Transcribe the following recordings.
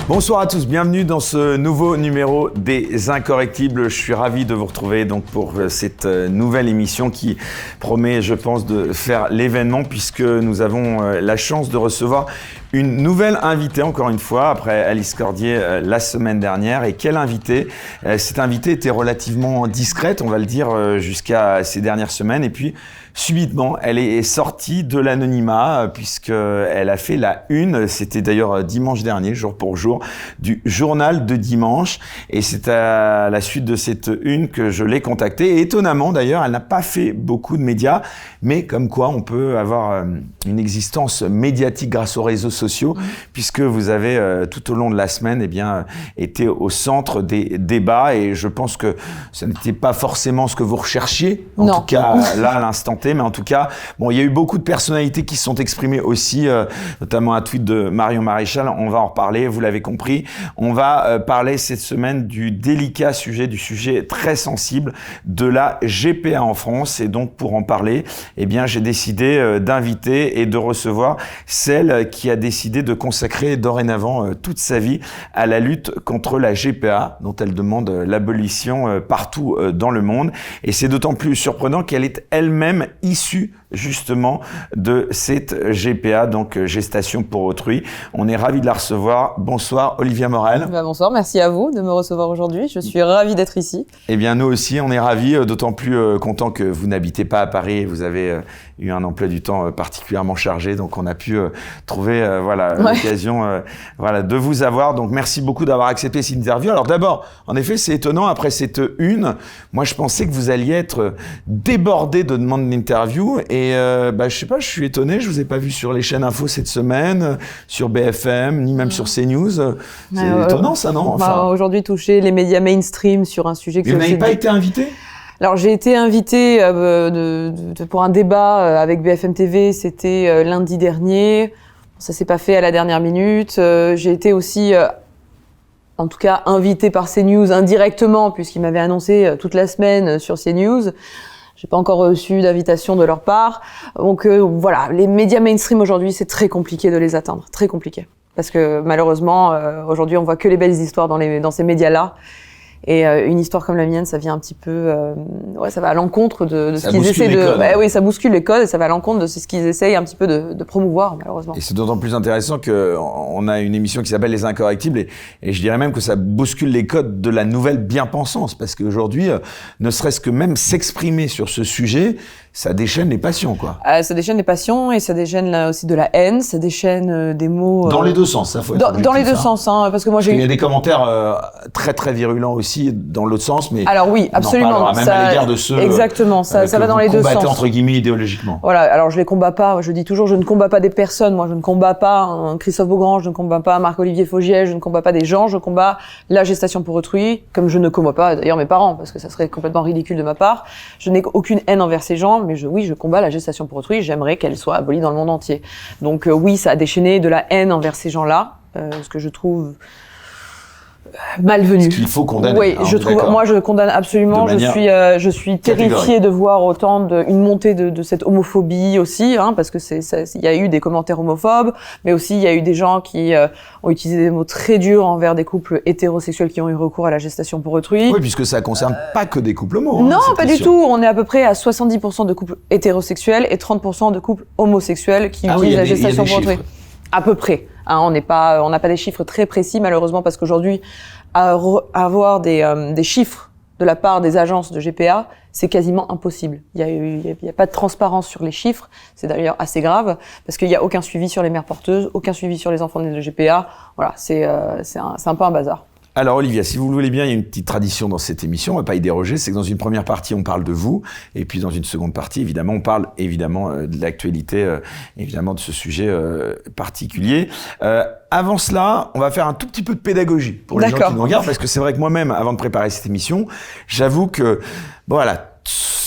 Bonsoir à tous, bienvenue dans ce nouveau numéro des Incorrectibles. Je suis ravi de vous retrouver donc pour cette nouvelle émission qui promet, je pense, de faire l'événement puisque nous avons la chance de recevoir une nouvelle invitée, encore une fois, après Alice Cordier la semaine dernière. Et quelle invitée! Cette invitée était relativement discrète, on va le dire, jusqu'à ces dernières semaines. Et puis, subitement, elle est sortie de l'anonymat puisqu'elle a fait la une, c'était d'ailleurs dimanche dernier, jour pour jour, du journal de dimanche. Et c'est à la suite de cette une que je l'ai contactée. Et étonnamment d'ailleurs, elle n'a pas fait beaucoup de médias, mais comme quoi on peut avoir une existence médiatique grâce aux réseaux sociaux, puisque vous avez tout au long de la semaine été au centre des débats. Et je pense que ce n'était pas forcément ce que vous recherchiez, en tout cas là à l'instant T. Mais en tout cas, bon, il y a eu beaucoup de personnalités qui se sont exprimées aussi, notamment un tweet de Marion Maréchal. On va en reparler, vous l'avez compris. On va parler cette semaine du délicat sujet, du sujet très sensible de la GPA en France. Et donc, pour en parler, j'ai décidé d'inviter et de recevoir celle qui a décidé de consacrer dorénavant toute sa vie à la lutte contre la GPA, dont elle demande l'abolition partout dans le monde. Et c'est d'autant plus surprenant qu'elle est elle-même issue justement de cette GPA, donc gestation pour autrui. On est ravis de la recevoir. Bonsoir Olivia Morel. Bonsoir, merci à vous de me recevoir aujourd'hui. Je suis ravie d'être ici. Eh bien nous aussi, on est ravis, d'autant plus contents que vous n'habitez pas à Paris. Vous avez eu un emploi du temps particulièrement chargé, donc on a pu trouver l'occasion de vous avoir. Donc merci beaucoup d'avoir accepté cette interview. Alors d'abord, en effet, c'est étonnant, après cette une, moi je pensais que vous alliez être débordé de demandes d'interview et je sais pas, je suis étonné, je vous ai pas vu sur les chaînes info cette semaine, sur BFM, ni même sur CNews. C'est étonnant ça, non? Aujourd'hui, toucher les médias mainstream sur un sujet que... Vous n'avez pas été invité? Alors j'ai été invitée pour un débat avec BFM TV, c'était lundi dernier. Ça s'est pas fait à la dernière minute. J'ai été aussi, en tout cas, invitée par CNews indirectement, puisqu'ils m'avaient annoncé toute la semaine sur CNews. J'ai pas encore reçu d'invitation de leur part. Donc voilà, les médias mainstream aujourd'hui, c'est très compliqué de les atteindre, très compliqué. Parce que malheureusement, aujourd'hui, on voit que les belles histoires dans ces médias-là. Et une histoire comme la mienne, ça vient un petit peu, ça va à l'encontre de ce qu'ils essaient de. Oui, ça bouscule les codes et ça va à l'encontre de ce qu'ils essayent un petit peu de promouvoir, malheureusement. Et c'est d'autant plus intéressant que on a une émission qui s'appelle Les Incorrectibles et je dirais même que ça bouscule les codes de la nouvelle bien-pensance parce qu'aujourd'hui, ne serait-ce que même s'exprimer sur ce sujet, ça déchaîne les passions, quoi. Ça déchaîne les passions et ça déchaîne là aussi de la haine, ça déchaîne des mots. Dans les deux sens, ça faut être dans les deux sens, parce que moi il y a des commentaires très très virulents aussi dans l'autre sens, mais. Alors oui, absolument. Même à l'égard de ceux. Exactement, ça va dans les deux sens. Entre guillemets idéologiquement. Voilà. Alors je les combats pas. Je dis toujours, je ne combats pas des personnes. Moi, je ne combats pas Christophe Beaugrand, je ne combats pas Marc-Olivier Fogiel, je ne combats pas des gens. Je combats la gestation pour autrui, comme je ne combats pas d'ailleurs mes parents, parce que ça serait complètement ridicule de ma part. Je n'ai aucune haine envers ces gens, mais je combats la gestation pour autrui. J'aimerais qu'elle soit abolie dans le monde entier. Donc oui, ça a déchaîné de la haine envers ces gens-là, ce que je trouve malvenu. Ce qu'il faut condamner. Oui, moi je condamne absolument. Je suis terrifiée de voir une montée de cette homophobie aussi, parce que il y a eu des commentaires homophobes, mais aussi il y a eu des gens qui ont utilisé des mots très durs envers des couples hétérosexuels qui ont eu recours à la gestation pour autrui. Oui, puisque ça concerne pas que des couples homo. Non, pas du tout. On est à peu près à 70% de couples hétérosexuels et 30% de couples homosexuels qui utilisent la gestation pour autrui. À peu près. On n'a pas des chiffres très précis malheureusement parce qu'aujourd'hui, avoir des chiffres de la part des agences de GPA, c'est quasiment impossible. Il y a pas de transparence sur les chiffres. C'est d'ailleurs assez grave parce qu'il y a aucun suivi sur les mères porteuses, aucun suivi sur les enfants nés de GPA. Voilà, c'est un peu un bazar. Alors Olivia, si vous le voulez bien, il y a une petite tradition dans cette émission, on va pas y déroger, c'est que dans une première partie, on parle de vous, et puis dans une seconde partie, évidemment, on parle de l'actualité, évidemment, de ce sujet particulier. Avant cela, on va faire un tout petit peu de pédagogie pour les gens qui nous regardent, parce que c'est vrai que moi-même, avant de préparer cette émission, j'avoue que,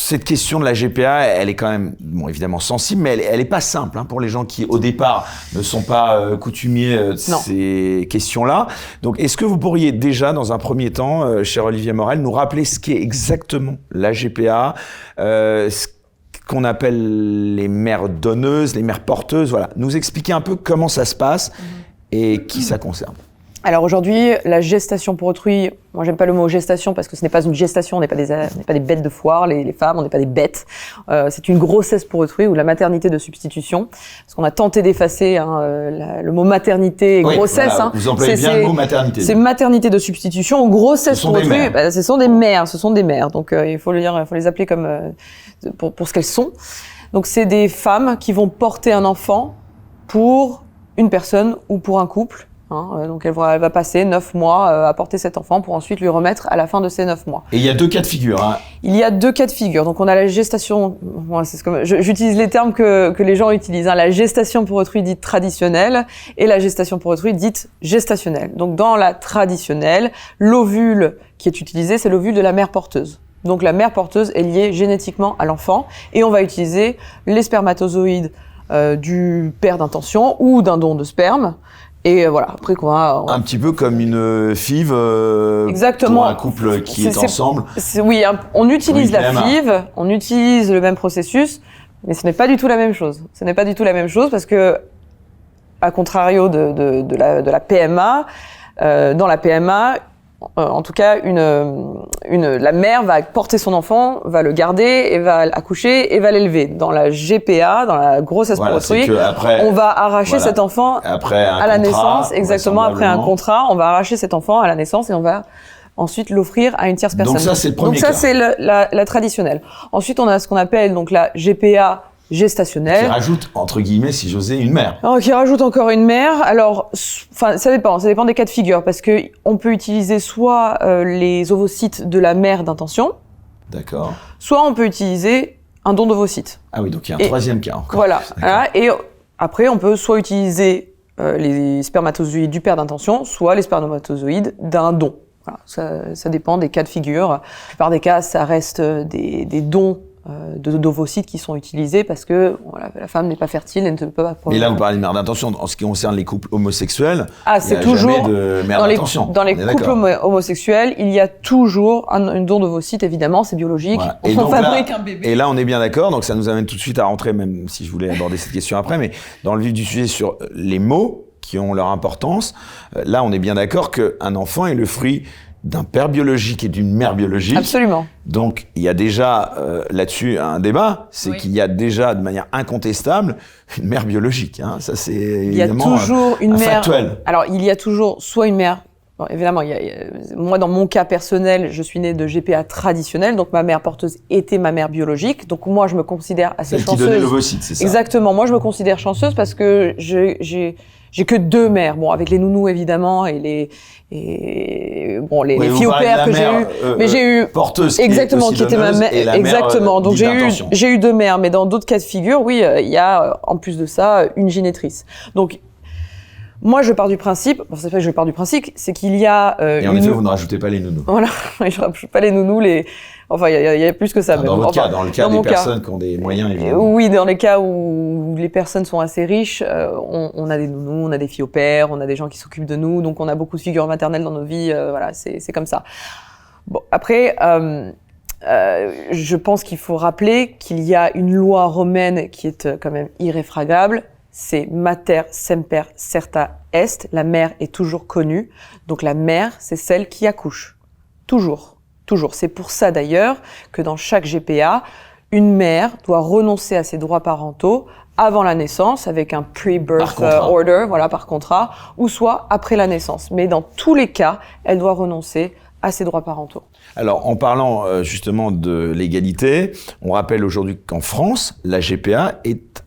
cette question de la GPA, elle est quand même, évidemment sensible, mais elle est pas simple pour les gens qui, au départ, ne sont pas coutumiers de ces questions-là. Donc, est-ce que vous pourriez déjà, dans un premier temps, cher Olivier Morel, nous rappeler ce qu'est exactement la GPA, ce qu'on appelle les mères donneuses, les mères porteuses, voilà. Nous expliquer un peu comment ça se passe et qui ça concerne. Alors aujourd'hui, la gestation pour autrui, moi j'aime pas le mot gestation parce que ce n'est pas une gestation, on n'est pas des bêtes de foire, les femmes, on n'est pas des bêtes. C'est une grossesse pour autrui ou la maternité de substitution. Parce qu'on a tenté d'effacer le mot maternité et grossesse. Voilà, vous employez bien le mot maternité. C'est maternité de substitution ou grossesse pour autrui. Ce sont des mères. Donc il faut les appeler comme pour ce qu'elles sont. Donc c'est des femmes qui vont porter un enfant pour une personne ou pour un couple. Donc elle va passer 9 mois à porter cet enfant pour ensuite lui remettre à la fin de ces 9 mois. Et il y a 2 cas de figure. Hein. Il y a 2 cas de figure. Donc on a la gestation, j'utilise les termes que les gens utilisent, la gestation pour autrui dite traditionnelle et la gestation pour autrui dite gestationnelle. Donc dans la traditionnelle, l'ovule qui est utilisé, c'est l'ovule de la mère porteuse. Donc la mère porteuse est liée génétiquement à l'enfant et on va utiliser les spermatozoïdes du père d'intention ou d'un don de sperme. Et voilà, après qu'on va... Un petit peu comme une FIV exactement. Pour un couple qui est ensemble. Oui, on utilise la FIV, on utilise le même processus, mais ce n'est pas du tout la même chose. Ce n'est pas du tout la même chose parce que, à contrario de la PMA, dans la PMA, en tout cas, la mère va porter son enfant, va le garder et va accoucher et va l'élever. Dans la GPA, dans la grossesse pour autrui, on va arracher cet enfant à la naissance, exactement après un contrat, on va arracher cet enfant à la naissance et on va ensuite l'offrir à une tierce personne. Donc ça, c'est le premier cas. Donc ça, c'est la traditionnelle. Ensuite, on a ce qu'on appelle donc la GPA gestationnelle. Qui rajoute, entre guillemets, si j'osais, une mère. Alors, qui rajoute encore une mère. Alors, ça dépend des cas de figure, parce que on peut utiliser soit les ovocytes de la mère d'intention. D'accord. Soit on peut utiliser un don d'ovocytes. Ah oui, donc il y a un troisième cas encore. Voilà. Et après, on peut soit utiliser les spermatozoïdes du père d'intention, soit les spermatozoïdes d'un don. Voilà. Ça dépend des cas de figure. La plupart des cas, ça reste des dons d'ovocytes qui sont utilisés parce que la femme n'est pas fertile et ne peut pas... Mais là, vous parlez de mère d'intention. En ce qui concerne les couples homosexuels, c'est toujours jamais de mère d'intention. Dans les couples homosexuels, il y a toujours un don d'ovocytes, évidemment, c'est biologique. Voilà. On fabrique un bébé. Et là, on est bien d'accord. Donc, ça nous amène tout de suite à rentrer, même si je voulais aborder cette question après, mais dans le vif du sujet sur les mots qui ont leur importance. Là, on est bien d'accord qu'un enfant est le fruit d'un père biologique et d'une mère biologique. Absolument. Donc, il y a déjà là-dessus un débat, c'est qu'il y a déjà de manière incontestable une mère biologique. Hein. Ça, c'est évidemment il y a toujours une mère factuel. Alors, il y a toujours soit une mère... Bon, évidemment, moi, dans mon cas personnel, je suis née de GPA traditionnelle, donc ma mère porteuse était ma mère biologique. Donc moi, je me considère assez chanceuse. Qui donnait l'ovocyte, c'est ça? Exactement. Moi, je me considère chanceuse parce que j'ai que 2 mères. Bon, avec les nounous évidemment et les filles au père que j'ai eu, mais j'ai eu porteuse exactement qui était ma mère exactement. Donc j'ai eu 2 mères, mais dans d'autres cas de figure, oui, il y a en plus de ça une génitrice. Donc moi, je pars du principe, c'est pas que je pars du principe, c'est qu'il y a et en effet, vous ne rajoutez pas les nounous. Voilà, je rajoute pas les nounous, enfin, il y a plus que ça. Dans votre cas, dans le cas des personnes qui ont des moyens, évidemment. Oui, dans les cas où les personnes sont assez riches, on a des nounous, on a des filles au père, on a des gens qui s'occupent de nous, donc on a beaucoup de figures maternelles dans nos vies, voilà, c'est comme ça. Bon, après, je pense qu'il faut rappeler qu'il y a une loi romaine qui est quand même irréfragable, c'est mater semper certa est, la mère est toujours connue, donc la mère, c'est celle qui accouche. Toujours. C'est pour ça d'ailleurs que dans chaque GPA, une mère doit renoncer à ses droits parentaux avant la naissance avec un pre-birth order, voilà, par contrat, ou soit après la naissance. Mais dans tous les cas, elle doit renoncer à ses droits parentaux. Alors, en parlant justement de l'égalité, on rappelle aujourd'hui qu'en France, la GPA est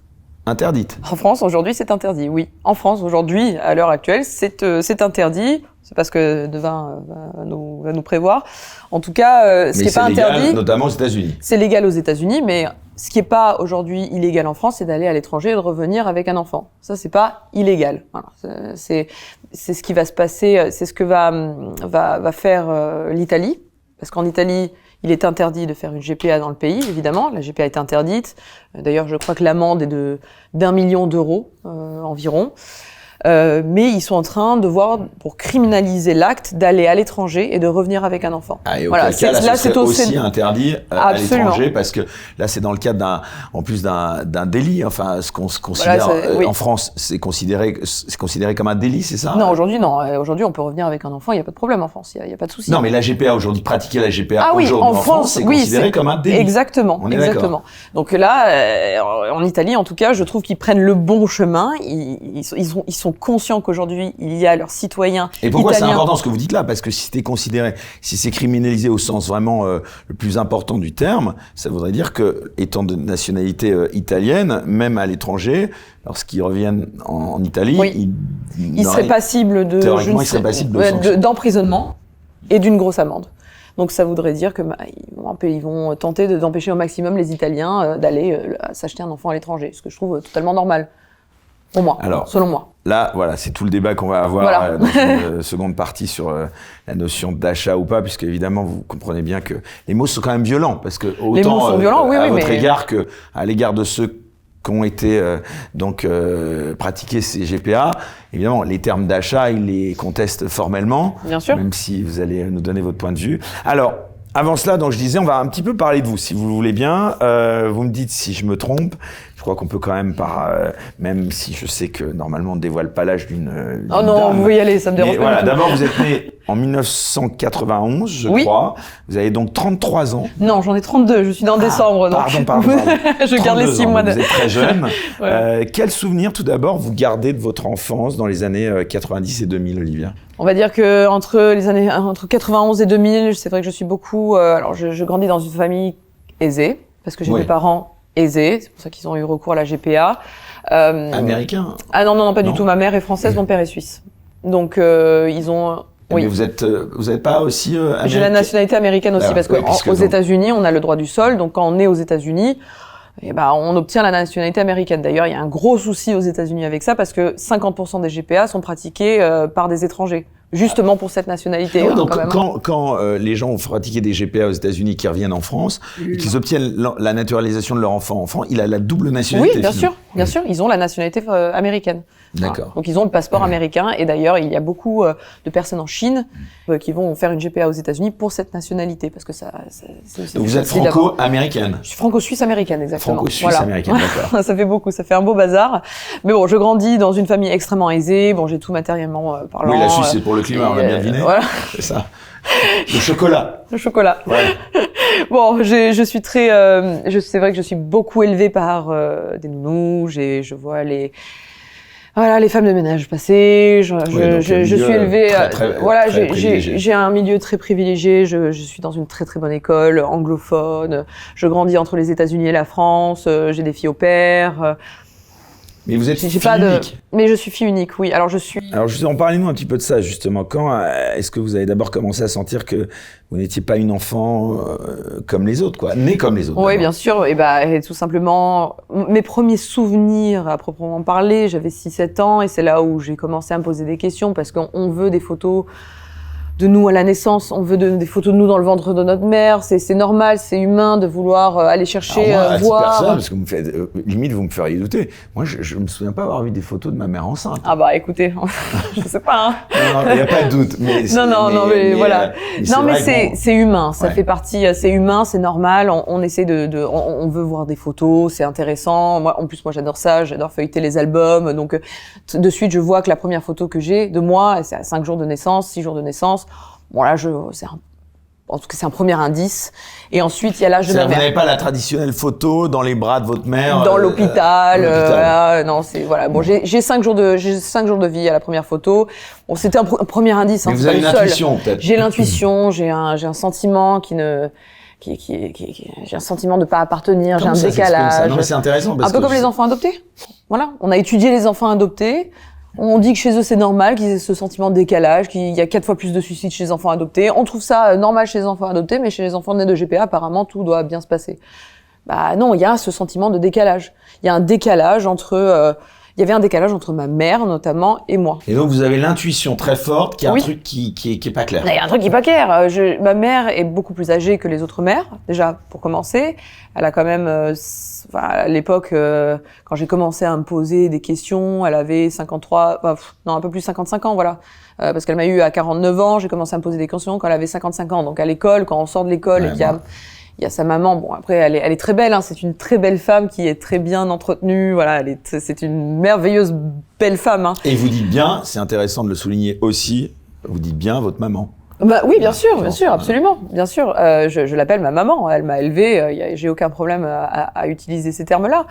interdite. En France, aujourd'hui, c'est interdit, oui. En France, aujourd'hui, à l'heure actuelle, c'est interdit. C'est pas ce que Devin va nous prévoir. En tout cas, ce qui n'est pas interdit... légal, notamment aux États-Unis. C'est légal aux États-Unis, mais ce qui n'est pas aujourd'hui illégal en France, c'est d'aller à l'étranger et de revenir avec un enfant. Ça, c'est pas illégal. Voilà. C'est ce qui va se passer, c'est ce que va faire l'Italie. Parce qu'en Italie, il est interdit de faire une GPA dans le pays, évidemment. La GPA est interdite. D'ailleurs, je crois que l'amende est d'1 million d'euros environ. mais ils sont en train de voir pour criminaliser l'acte d'aller à l'étranger et de revenir avec un enfant. Ah, et auquel cas, là, c'est aussi interdit à l'étranger, parce que là, c'est dans le cadre d'un délit. Enfin, ce qu'on se considère en France, c'est considéré comme un délit, c'est ça? Non, aujourd'hui, non. Aujourd'hui, on peut revenir avec un enfant, il n'y a pas de produit en France, il y a pas de souci. Non, mais la GPA aujourd'hui, pratiquer la GPA aujourd'hui en France, c'est considéré comme un délit. Exactement, exactement. Donc là, en Italie, en tout cas, je trouve qu'ils prennent le bon chemin. Ils sont conscients qu'aujourd'hui, il y a leurs citoyens italiens. Et pourquoi c'est important ce que vous dites là? Parce que si si c'est criminalisé au sens vraiment le plus important du terme, ça voudrait dire que, étant de nationalité italienne, même à l'étranger, lorsqu'ils reviennent en Italie, ils seraient passibles d'emprisonnement et d'une grosse amende. Donc ça voudrait dire que ils vont tenter d'empêcher au maximum les Italiens d'aller s'acheter un enfant à l'étranger, ce que je trouve totalement normal. Pour moi, selon moi. Là, voilà, c'est tout le débat qu'on va avoir dans une seconde partie sur la notion d'achat ou pas, puisque évidemment, vous comprenez bien que les mots sont quand même violents, parce que autant à votre égard que à l'égard de ceux qui ont été pratiqués ces GPA, évidemment, les termes d'achat, ils les contestent formellement, bien sûr, même si vous allez nous donner votre point de vue. Alors, avant cela, donc je disais, on va un petit peu parler de vous, si vous le voulez bien. Vous me dites si je me trompe. Je crois qu'on peut quand même, même si je sais que normalement on ne dévoile pas l'âge d'une oh non, dame. Vous pouvez y aller, ça me dérange pas. Voilà, d'abord vous êtes né en 1991, je crois. Vous avez donc 33 ans. Non, j'en ai 32, je suis dans décembre. Donc. Pardon. Je garde les 6 mois de... Vous êtes très jeune. Quel souvenir tout d'abord vous gardez de votre enfance dans les années 90 et 2000, Olivia? On va dire que entre 91 et 2000, c'est vrai que je suis beaucoup... alors je grandis dans une famille aisée, parce que j'ai des parents aisés, c'est pour ça qu'ils ont eu recours à la GPA. Américain? Ah non, pas du tout. Ma mère est française, mon père est suisse. Donc ils ont... Mais vous êtes pas aussi américain? J'ai la nationalité américaine aussi, parce qu'aux États-Unis, on a le droit du sol. Donc quand on est aux États-Unis, on obtient la nationalité américaine. D'ailleurs, il y a un gros souci aux États-Unis avec ça, parce que 50% des GPA sont pratiqués par des étrangers, justement pour cette nationalité. Donc quand les gens ont pratiqué des GPA aux États-Unis qui reviennent en France et qu'ils obtiennent la naturalisation de leur enfant, il a la double nationalité. Oui, bien sûr, ils ont la nationalité américaine. D'accord. Voilà. Donc ils ont le passeport américain, et d'ailleurs il y a beaucoup de personnes en Chine qui vont faire une GPA aux États-Unis pour cette nationalité, parce que donc vous êtes franco-américaine? Je suis franco-suisse-américaine, exactement. Franco-suisse-américaine, d'accord. Ça fait beaucoup, ça fait un beau bazar. Mais bon, je grandis dans une famille extrêmement aisée. Bon, j'ai tout matériellement parlant. Oui, la Suisse c'est pour le climat, on l'a bien deviné. Voilà. C'est ça. Le chocolat. Le chocolat. Ouais. Bon, je suis très. C'est vrai que je suis beaucoup élevée par des nounous. Je vois les femmes de ménage passer. Je suis élevée. J'ai un milieu très privilégié. Je suis dans une très très bonne école anglophone. Je grandis entre les États-Unis et la France. J'ai des filles au père. Mais vous êtes fille unique. Mais je suis fille unique, oui. Alors justement, parlez-nous un petit peu de ça, justement. Quand est-ce que vous avez d'abord commencé à sentir que vous n'étiez pas une enfant comme les autres, née comme les autres? Oui, bien sûr. Et tout simplement, mes premiers souvenirs à proprement parler, j'avais 6-7 ans, et c'est là où j'ai commencé à me poser des questions, parce qu'on veut des photos de nous à la naissance, on veut des photos de nous dans le ventre de notre mère, c'est normal, c'est humain de vouloir aller chercher, voir. Personne, parce que limite vous me feriez douter. Moi, je me souviens pas avoir vu des photos de ma mère enceinte. Ah bah écoutez, je sais pas. Non, il y a pas de doute. Mais voilà. C'est humain, ça fait partie, c'est humain, c'est normal. On essaie on veut voir des photos, c'est intéressant. Moi, en plus, j'adore ça, j'adore feuilleter les albums. Donc de suite, je vois que la première photo que j'ai de moi, c'est à 5 jours de naissance, 6 jours de naissance. Bon là, en tout cas, c'est un premier indice. Et ensuite, il y a l'âge de ma mère. Vous n'avez pas la traditionnelle photo dans les bras de votre mère? Dans l'hôpital. Non, c'est voilà. Bon, j'ai 5 jours de vie à la première photo. Bon, c'était un premier indice. Mais vous avez une intuition, peut-être. J'ai l'intuition. J'ai un sentiment j'ai un sentiment de pas appartenir. J'ai un décalage. Non, mais c'est intéressant. Un peu comme les enfants adoptés. Voilà. On a étudié les enfants adoptés. On dit que chez eux c'est normal qu'ils aient ce sentiment de décalage, qu'il y a 4 fois plus de suicides chez les enfants adoptés. On trouve ça normal chez les enfants adoptés, mais chez les enfants nés de GPA, apparemment tout doit bien se passer. Bah non, il y a ce sentiment de décalage. Il y a un décalage entre il y avait un décalage entre ma mère notamment et moi. Et donc vous avez l'intuition très forte qu'il y a un truc qui est pas clair. Il y a un truc qui est pas clair. Ma mère est beaucoup plus âgée que les autres mères, déjà pour commencer. Elle a quand même, à l'époque, quand j'ai commencé à me poser des questions, elle avait 53, un peu plus de 55 ans, voilà. Parce qu'elle m'a eu à 49 ans, j'ai commencé à me poser des questions quand elle avait 55 ans. Donc à l'école, quand on sort de l'école et qu'il y a sa maman. Bon, après, elle est très belle, hein. C'est une très belle femme qui est très bien entretenue. Voilà, c'est une merveilleuse belle femme, hein. Et vous dites bien, c'est intéressant de le souligner aussi, vous dites bien votre maman. Oui, bien sûr, absolument, bien sûr. Je l'appelle ma maman. Elle m'a élevée. J'ai aucun problème à utiliser ces termes-là.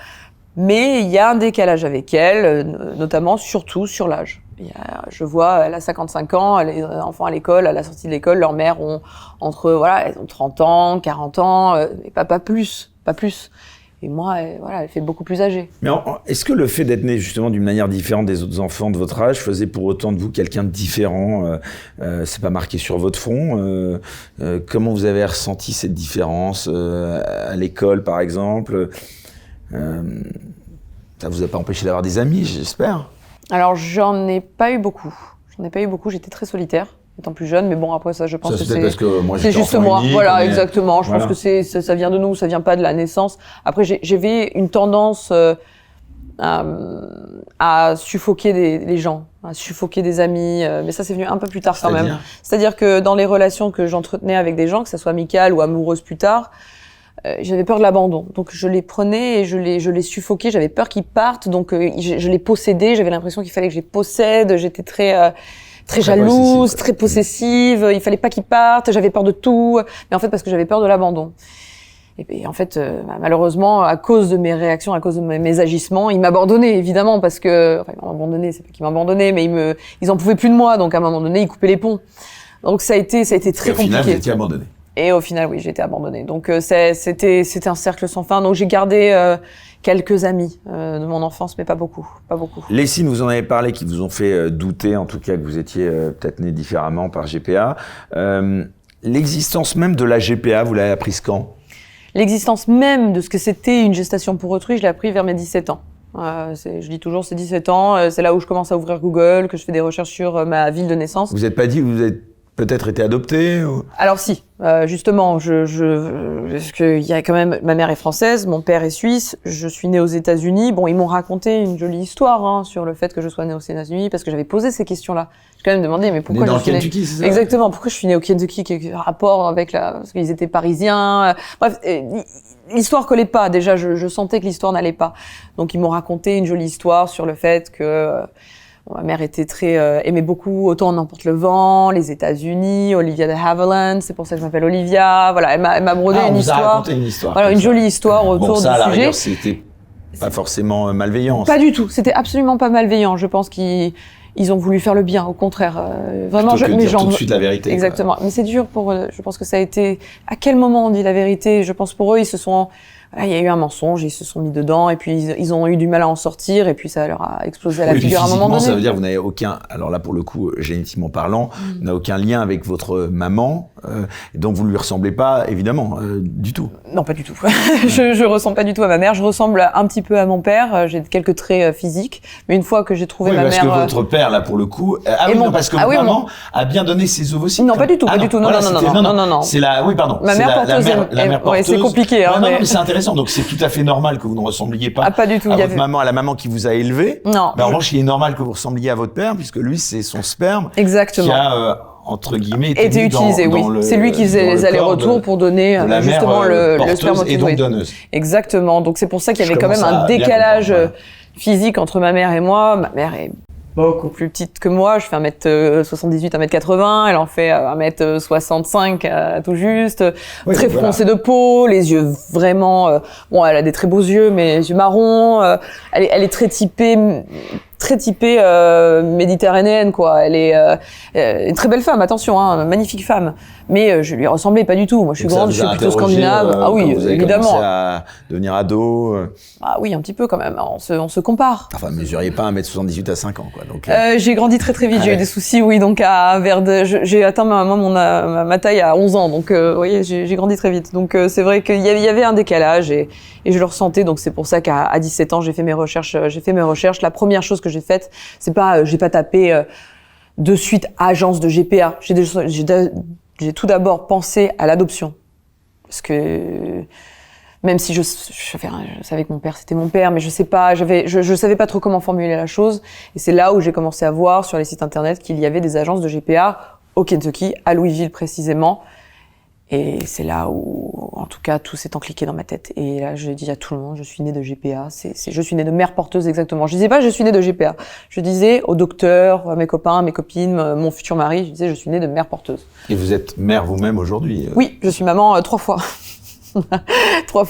Mais il y a un décalage avec elle, notamment, surtout sur l'âge. Je vois, elle a 55 ans, elle est enfant à l'école, à la sortie de l'école, leurs mères ont elles ont 30 ans, 40 ans, et pas plus. Et moi, elle fait beaucoup plus âgée. Mais est-ce que le fait d'être né justement d'une manière différente des autres enfants de votre âge faisait pour autant de vous quelqu'un de différent? C'est pas marqué sur votre front. Comment vous avez ressenti cette différence à l'école, par exemple? Ça vous a pas empêché d'avoir des amis, j'espère? Alors, j'en ai pas eu beaucoup. J'étais très solitaire, étant plus jeune. Mais bon, après ça, je pense que c'est parce que moi, c'est juste moi. Unique, voilà, exactement. Je pense que ça vient de nous, ça vient pas de la naissance. Après, j'avais une tendance à suffoquer les gens, à suffoquer des amis. Mais ça, c'est venu un peu plus tard quand même. C'est-à-dire que dans les relations que j'entretenais avec des gens, que ça soit amicales ou amoureuses plus tard, j'avais peur de l'abandon. Donc je les prenais et je les suffoquais, j'avais peur qu'ils partent, donc je les possédais, j'avais l'impression qu'il fallait que je les possède, j'étais très jalouse, très possessive, il fallait pas qu'ils partent, j'avais peur de tout, mais en fait parce que j'avais peur de l'abandon. Et en fait, malheureusement, à cause de mes réactions, à cause de mes agissements, ils m'abandonnaient, évidemment, parce que, ils m'ont abandonné, c'est pas qu'ils m'abandonnaient, mais ils en pouvaient plus de moi, donc à un moment donné, ils coupaient les ponts. Donc ça a été très compliqué. Au final, vous étiez abandonné. Et au final, oui, j'ai été abandonnée. Donc c'était un cercle sans fin. Donc j'ai gardé quelques amis de mon enfance, mais pas beaucoup. Les signes, vous en avez parlé, qui vous ont fait douter, en tout cas, que vous étiez peut-être né différemment par GPA. L'existence même de la GPA, vous l'avez apprise quand? L'existence même de ce que c'était une gestation pour autrui, je l'ai appris vers mes 17 ans. Je dis toujours, c'est 17 ans. C'est là où je commence à ouvrir Google, que je fais des recherches sur ma ville de naissance. Vous n'êtes pas dit que vous êtes peut-être été adopté ou... Alors si, justement, parce que il y a quand même, ma mère est française, mon père est suisse, je suis née aux États-Unis. Bon, ils m'ont raconté une jolie histoire sur le fait que je sois née aux États-Unis, parce que j'avais posé ces questions-là. J'ai quand même demandé, mais pourquoi je suis née... Kentucky, c'est ça? Exactement, pourquoi je suis née au Kentucky, quel rapport avec parce qu'ils étaient parisiens. Bref, l'histoire collait pas. Déjà, je sentais que l'histoire n'allait pas. Donc ils m'ont raconté une jolie histoire sur le fait que ma mère était aimait beaucoup Autant n'emporte le vent, les États-Unis, Olivia de Havilland, c'est pour ça que je m'appelle Olivia. Voilà, elle m'a brodé une histoire. Vous a raconté une histoire. Voilà, une jolie histoire autour ça, du à la sujet. rigueur, c'était pas forcément malveillant. Pas du tout, c'était absolument pas malveillant. Je pense qu'ils ont voulu faire le bien, au contraire. Vraiment, plutôt que de mais dire tout de suite la vérité. Exactement. Quoi. Mais c'est dur pour eux. Je pense que ça a été. À quel moment on dit la vérité? Je pense pour eux, ils se sont. Il y a eu un mensonge, ils se sont mis dedans, et puis ils ont eu du mal à en sortir, et puis ça leur a explosé à la figure à un moment donné. Ça veut dire que vous n'avez aucun, alors là pour le coup, génétiquement parlant, vous n'avez aucun lien avec votre maman, donc vous ne lui ressemblez pas, évidemment, du tout. Non, pas du tout. je ressemble pas du tout à ma mère, je ressemble un petit peu à mon père, j'ai quelques traits physiques, mais une fois que j'ai trouvé ma mère... parce que votre père, là, pour le coup... parce que votre maman a bien donné ses ovocytes. Non, pas du tout, pas du tout, non. C'est la... Oui, pardon. Ma mère porteuse. La mère porteuse. C'est compliqué, Non, mais c'est intéressant. Donc c'est tout à fait normal que vous ne ressembliez pas pas du tout. à votre maman, à la maman qui vous a élevé. Non. Mais en revanche, il est normal que vous ressembliez à votre père, puisque lui, c'est son sperme. Exactement. Qui a, entre guillemets, été utilisé, oui. C'est lui qui faisait les allers-retours pour donner justement le spermatozoïde. Et donc donneuse. Exactement. Donc c'est pour ça qu'il y avait quand même un décalage physique entre ma mère et moi. Ma mère est beaucoup plus petite que moi, je fais 1m78, 1m80, elle en fait 1m65 tout juste, très foncée de peau, les yeux vraiment, elle a des très beaux yeux, mais les yeux marrons, elle est très typée très typée méditerranéenne, quoi. Elle est une très belle femme, attention, hein, magnifique femme. Mais je lui ressemblais pas du tout. Moi, je suis grande, je suis plutôt scandinave. Ah oui, vous avez évidemment. Commencé à devenir ado. Ah oui, un petit peu quand même. On se compare. Enfin, mesuriez pas 1m78 à 5 ans, quoi. Donc. J'ai grandi très très vite. J'ai eu des soucis, oui. Donc j'ai atteint ma taille à 11 ans. Donc, vous voyez, j'ai grandi très vite. Donc, c'est vrai qu'il y avait un décalage et je le ressentais. Donc, c'est pour ça qu'à 17 ans, j'ai fait mes recherches. La première chose que j'ai faite, c'est pas, j'ai pas tapé de suite agence de GPA. J'ai tout d'abord pensé à l'adoption. Parce que même si je savais que mon père c'était mon père, mais je savais pas trop comment formuler la chose. Et c'est là où j'ai commencé à voir sur les sites internet qu'il y avait des agences de GPA au Kentucky, à Louisville précisément. Et c'est là où, en tout cas, tout s'est encliqué dans ma tête. Et là, je dis à tout le monde, je suis née de GPA. Je suis née de mère porteuse exactement. Je disais pas, je suis née de GPA. Je disais aux docteurs, à mes copains, à mes copines, mon futur mari, je disais, je suis née de mère porteuse. Et vous êtes mère vous-même aujourd'hui? Oui, je suis maman 3 fois. 3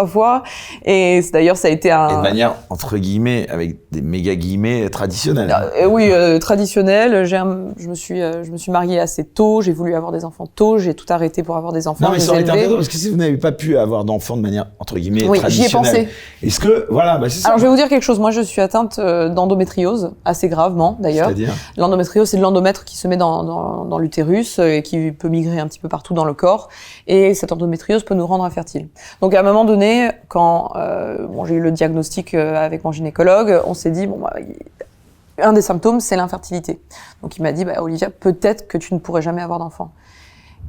fois. Et d'ailleurs, ça a été Et de manière, entre guillemets, avec des méga guillemets, traditionnelle. Oui, traditionnelle. Je me suis mariée assez tôt. J'ai voulu avoir des enfants tôt. J'ai tout arrêté pour avoir des enfants. Non, mais ça aurait été intéressant parce que si vous n'avez pas pu avoir d'enfants de manière, entre guillemets, oui, traditionnelle. J'y ai pensé. Est-ce que, voilà, c'est ça. Alors, je vais vous dire quelque chose. Moi, je suis atteinte d'endométriose, assez gravement, d'ailleurs. C'est-à-dire? L'endométriose, c'est de l'endomètre qui se met dans l'utérus et qui peut migrer un petit peu partout dans le corps. Et cette endométriose peut nous rendre infertile. Donc à un moment donné, quand j'ai eu le diagnostic avec mon gynécologue, on s'est dit un des symptômes c'est l'infertilité. Donc il m'a dit Olivia, peut-être que tu ne pourrais jamais avoir d'enfant.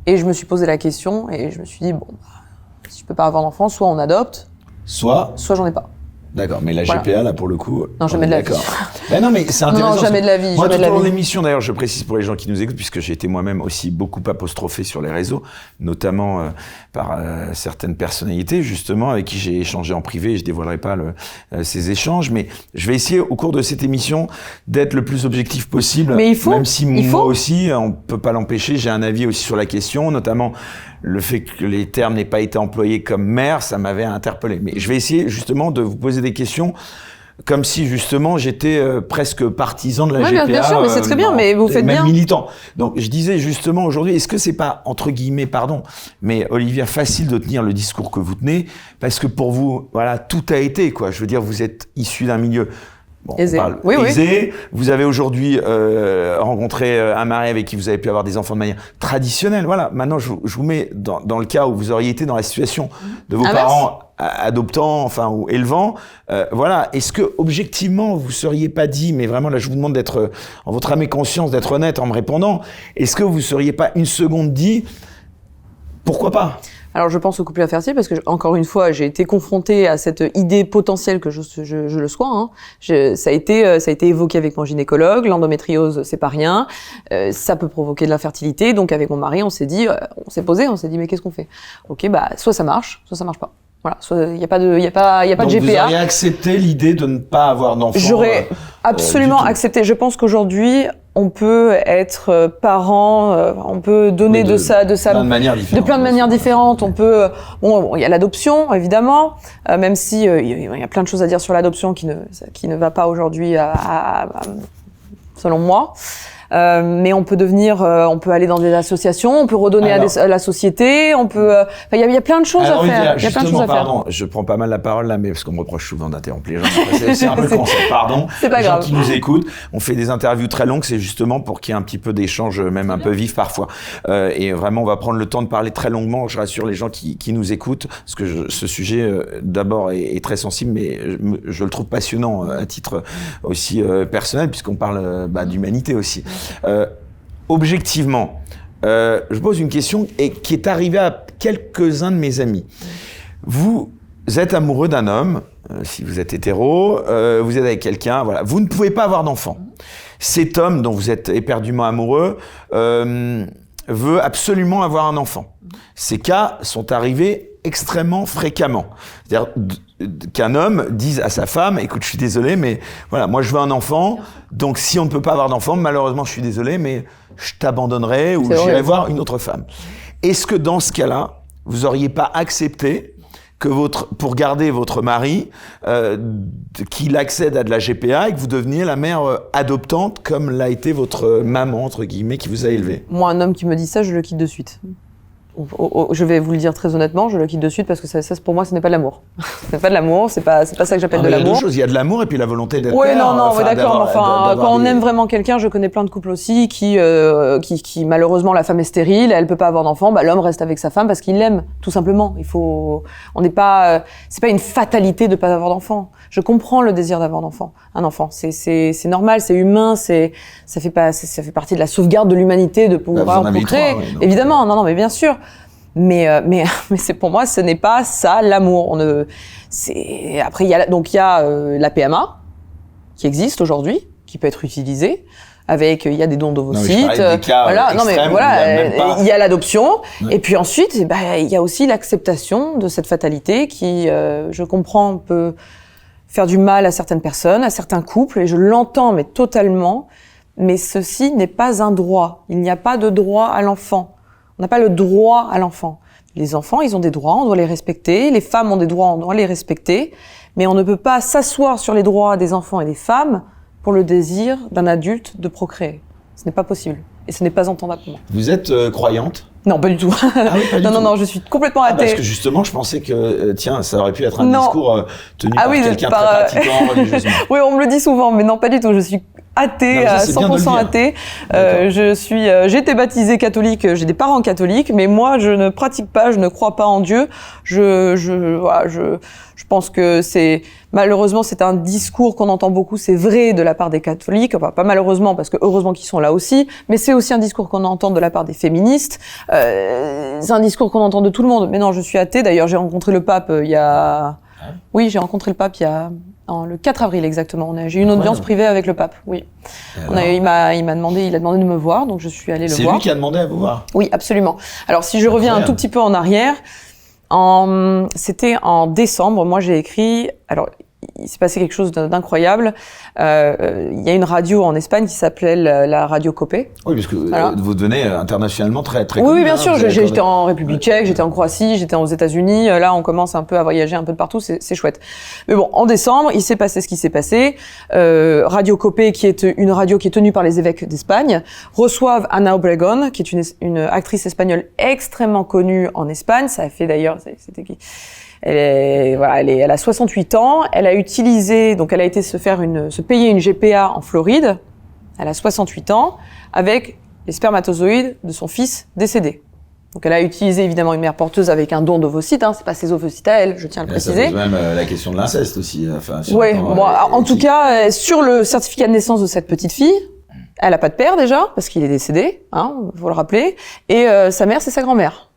Et je me suis posé la question et je me suis dit si je peux pas avoir d'enfant, soit on adopte, soit j'en ai pas. D'accord, mais la GPA, là, pour le coup... Non, jamais de la vie. Ben non, mais c'est intéressant. Non, jamais de la vie. Moi, tout au long de l'émission, d'ailleurs, je précise pour les gens qui nous écoutent, puisque j'ai été moi-même aussi beaucoup apostrophé sur les réseaux, notamment par certaines personnalités, justement, avec qui j'ai échangé en privé. Je dévoilerai pas ces échanges, mais je vais essayer, au cours de cette émission, d'être le plus objectif possible. Mais il faut. Même si moi aussi, on peut pas l'empêcher, j'ai un avis aussi sur la question, notamment... Le fait que les termes n'aient pas été employés comme mère, ça m'avait interpellé. Mais je vais essayer justement de vous poser des questions comme si justement j'étais presque partisan de la GPA. Bien sûr, mais c'est très bien, mais vous faites bien. Même militant. Donc je disais justement aujourd'hui, est-ce que c'est pas, entre guillemets, pardon, mais Olivia, facile de tenir le discours que vous tenez, parce que pour vous, voilà, tout a été, quoi. Je veux dire, vous êtes issu d'un milieu... Aisé. Aisé. Vous avez aujourd'hui rencontré un mari avec qui vous avez pu avoir des enfants de manière traditionnelle. Voilà. Maintenant, je vous mets dans le cas où vous auriez été dans la situation de vos parents adoptants, ou élevant. Voilà. Est-ce que objectivement, vous seriez pas dit, mais vraiment là, je vous demande d'être en votre âme et conscience, d'être honnête en me répondant. Est-ce que vous seriez pas une seconde dit, pourquoi pas? Alors, je pense au couple infertile parce que, encore une fois, j'ai été confrontée à cette idée potentielle que je le sois. Hein. Ça a été évoqué avec mon gynécologue. L'endométriose, c'est pas rien. Ça peut provoquer de l'infertilité. Donc, avec mon mari, on s'est dit, mais qu'est-ce qu'on fait? Ok, soit ça marche, soit ça marche pas. Voilà, il y a pas de GPA. Donc vous auriez accepté l'idée de ne pas avoir d'enfant? J'aurais absolument accepté. Je pense qu'aujourd'hui, on peut être parent, on peut donner de plein de manières différentes. On peut, il y a l'adoption évidemment, même si il y a plein de choses à dire sur l'adoption qui ne va pas aujourd'hui selon moi. Mais on peut on peut aller dans des associations, on peut redonner à la société, on peut, il y a plein de choses à faire. Pardon, je prends pas mal la parole là, mais parce qu'on me reproche souvent d'interrompre les gens. C'est un peu le concept, pardon. C'est pas grave. Les gens qui nous écoutent, on fait des interviews très longues, c'est justement pour qu'il y ait un petit peu d'échange, même un peu vif parfois. Et vraiment, on va prendre le temps de parler très longuement. Je rassure les gens qui nous écoutent, parce que ce sujet d'abord est très sensible, mais je le trouve passionnant à titre aussi personnel, puisqu'on parle d'humanité aussi. Objectivement, je pose une question qui est arrivée à quelques-uns de mes amis. Vous êtes amoureux d'un homme, si vous êtes hétéro, vous êtes avec quelqu'un, voilà, vous ne pouvez pas avoir d'enfant. Cet homme dont vous êtes éperdument amoureux veut absolument avoir un enfant. Ces cas sont arrivés extrêmement fréquemment. C'est-à-dire qu'un homme dise à sa femme, écoute, je suis désolé, mais voilà, moi je veux un enfant, donc si on ne peut pas avoir d'enfant, malheureusement je suis désolé, mais je t'abandonnerai ou j'irai voir une autre femme. Est-ce que dans ce cas-là, vous auriez pas accepté pour garder votre mari, qu'il accède à de la GPA et que vous deveniez la mère adoptante comme l'a été votre maman, entre guillemets, qui vous a élevé. Moi, un homme qui me dit ça, je le quitte de suite. Je vais vous le dire très honnêtement, je le quitte de suite parce que ça pour moi, ce n'est pas de l'amour. Ce n'est pas de l'amour, c'est pas ça que j'appelle de l'amour. Il y a deux choses, il y a de l'amour et puis la volonté d'être ouais, père. Non, d'accord, mais enfin, quand on aime vraiment quelqu'un, je connais plein de couples aussi qui malheureusement, la femme est stérile, elle peut pas avoir d'enfant, bah l'homme reste avec sa femme parce qu'il l'aime, tout simplement. On n'est pas, c'est pas une fatalité de pas avoir d'enfant. Je comprends le désir d'avoir un enfant. C'est normal, c'est humain, ça fait partie de la sauvegarde de l'humanité de pouvoir procréer. Évidemment, non, mais bien sûr. Mais c'est pour moi, ce n'est pas ça l'amour. Après il y a la PMA qui existe aujourd'hui, qui peut être utilisée. Il y a des dons d'ovocytes. Il y a l'adoption. Ouais. Et puis ensuite, il y a aussi l'acceptation de cette fatalité qui, je comprends, peut faire du mal à certaines personnes, à certains couples, et je l'entends, mais totalement. Mais ceci n'est pas un droit. Il n'y a pas de droit à l'enfant. On n'a pas le droit à l'enfant. Les enfants, ils ont des droits, on doit les respecter. Les femmes ont des droits, on doit les respecter. Mais on ne peut pas s'asseoir sur les droits des enfants et des femmes pour le désir d'un adulte de procréer. Ce n'est pas possible. Et ce n'est pas entendable pour moi. Vous êtes croyante ? Non, pas du tout. Ah oui, pas du tout. Non, je suis complètement athée. Parce que justement, je pensais que, ça aurait pu être un discours tenu par quelqu'un très pratiquant religieusement. Oui, on me le dit souvent, mais non, pas du tout. Je suis athée, 100% athée. J'ai été baptisée catholique, j'ai des parents catholiques, mais moi, je ne pratique pas, je ne crois pas en Dieu. Je pense que malheureusement, c'est un discours qu'on entend beaucoup, c'est vrai de la part des catholiques, enfin, pas malheureusement, parce que heureusement qu'ils sont là aussi, mais c'est aussi un discours qu'on entend de la part des féministes, c'est un discours qu'on entend de tout le monde. Mais non, je suis athée, d'ailleurs, j'ai rencontré le pape Oui, j'ai rencontré le pape le 4 avril exactement. J'ai eu une audience privée avec le pape, oui. Il a demandé de me voir, donc je suis allée le voir. C'est lui qui a demandé à vous voir ? Oui, absolument. Alors, si je reviens un tout petit peu en arrière, c'était en décembre, moi j'ai écrit, alors il s'est passé quelque chose d'incroyable. Il y a une radio en Espagne qui s'appelait la Radio Copé. Oui, parce que vous devenez internationalement très très Oui, bien sûr. J'étais en République tchèque, j'étais en Croatie, j'étais aux États-Unis. Là, on commence un peu à voyager un peu de partout, c'est chouette. Mais bon, en décembre, il s'est passé ce qui s'est passé. Radio Copé, qui est une radio qui est tenue par les évêques d'Espagne, reçoivent Ana Obregón, qui est une actrice espagnole extrêmement connue en Espagne. Ça a fait d'ailleurs, c'était qui ? Elle a 68 ans. Elle a été se payer une GPA en Floride. Elle a 68 ans avec les spermatozoïdes de son fils décédé. Donc elle a utilisé évidemment une mère porteuse avec un don d'ovocytes. C'est pas ses ovocytes à elle, je tiens à le préciser. Ça pose même la question de l'inceste aussi. En tout cas, sur le certificat de naissance de cette petite fille, elle a pas de père déjà parce qu'il est décédé. Faut le rappeler. Et sa mère, c'est sa grand-mère.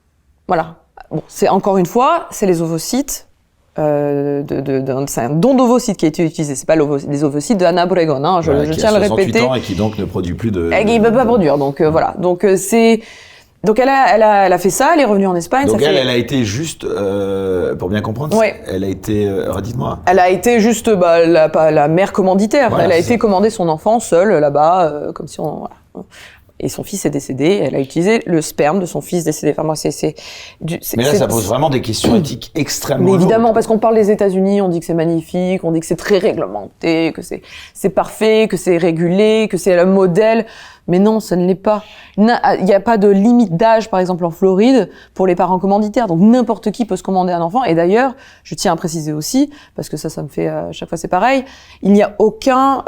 Voilà. Bon, c'est encore une fois, c'est les ovocytes, c'est un don d'ovocytes qui a été utilisé. C'est pas les ovocytes de Ana Obregón, je tiens à le répéter. Ans et qui donc ne produit plus de. Et qui ne peut pas produire, donc voilà. Donc elle a fait ça, elle est revenue en Espagne. Donc elle a été juste, pour bien comprendre. Ouais. Elle a été, redites-moi. Elle a été juste, la mère commanditaire. Voilà, elle a été commander son enfant seule là-bas, comme si on. Voilà. Et son fils est décédé, elle a utilisé le sperme de son fils décédé. Enfin, moi, mais là, ça pose vraiment des questions éthiques extrêmement lourdes. Mais évidemment, parce qu'on parle des États-Unis, on dit que c'est magnifique, on dit que c'est très réglementé, que c'est parfait, que c'est régulé, que c'est le modèle. Mais non, ça ne l'est pas. Il n'y a pas de limite d'âge, par exemple, en Floride, pour les parents commanditaires. Donc, n'importe qui peut se commander un enfant. Et d'ailleurs, je tiens à préciser aussi, parce que ça me fait, à chaque fois c'est pareil, il n'y a aucun,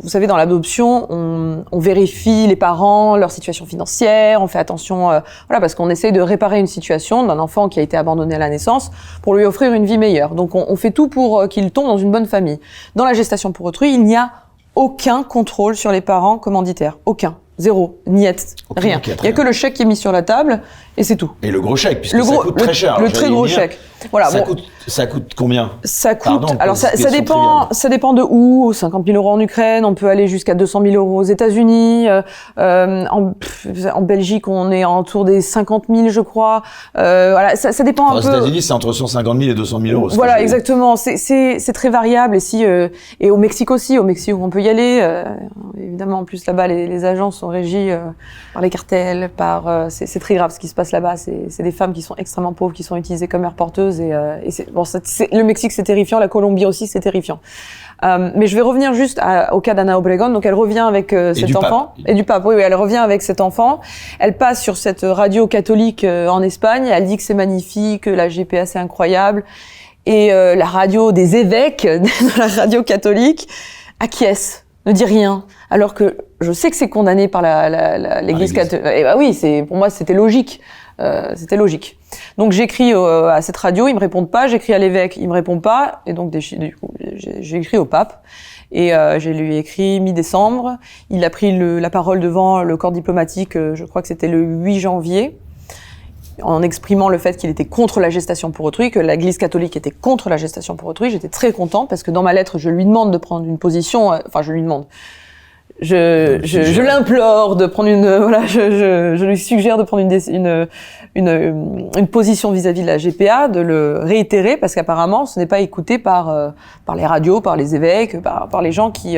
vous savez, dans l'adoption, on vérifie les parents, leur situation financière, on fait attention, parce qu'on essaye de réparer une situation d'un enfant qui a été abandonné à la naissance pour lui offrir une vie meilleure. Donc, on fait tout pour qu'il tombe dans une bonne famille. Dans la gestation pour autrui, il n'y a aucun contrôle sur les parents commanditaires. Aucun. Zéro. Niette. Rien. Il n'y a que le chèque qui est mis sur la table et c'est tout. Et le gros chèque, puisque ça coûte très cher. Le très gros chèque. Voilà. Ça coûte combien ? Ça coûte. Alors ça dépend de où. 50 000 € en Ukraine. On peut aller jusqu'à 200 000 € aux États-Unis. En Belgique, on est autour des 50 000, je crois. Voilà. Ça dépend un peu. Aux États-Unis, c'est entre 150 000 et 200 000 €. Voilà, exactement. C'est très variable. Et au Mexique aussi. Au Mexique, on peut y aller. Évidemment, en plus là-bas, les agents sont régis par les cartels, c'est très grave ce qui se passe passe là-bas, c'est des femmes qui sont extrêmement pauvres, qui sont utilisées comme mères porteuses. Et le Mexique, c'est terrifiant. La Colombie aussi, c'est terrifiant. Mais je vais revenir juste au cas d'Anna Obregón. Donc, elle revient avec cet enfant. Et du pape, oui, elle revient avec cet enfant. Elle passe sur cette radio catholique en Espagne. Elle dit que c'est magnifique, que la GPA, c'est incroyable. Et la radio des évêques, de la radio catholique, acquiesce, ne dit rien. Alors que je sais que c'est condamné par l'Église catholique. Et bah oui, pour moi, c'était logique. C'était logique. Donc j'écris à cette radio, ils me répondent pas. J'écris à l'évêque, il me répond pas. Et donc du coup, j'ai écrit au pape. Et je lui ai écrit mi-décembre. Il a pris la parole devant le corps diplomatique. Je crois que c'était le 8 janvier, en exprimant le fait qu'il était contre la gestation pour autrui, que l'Église catholique était contre la gestation pour autrui. J'étais très content parce que dans ma lettre, je lui demande de prendre une position. Enfin, je lui demande. Je l'implore de prendre je lui suggère de prendre une position vis-à-vis de la GPA, de le réitérer, parce qu'apparemment ce n'est pas écouté par les radios, par les évêques, par les gens qui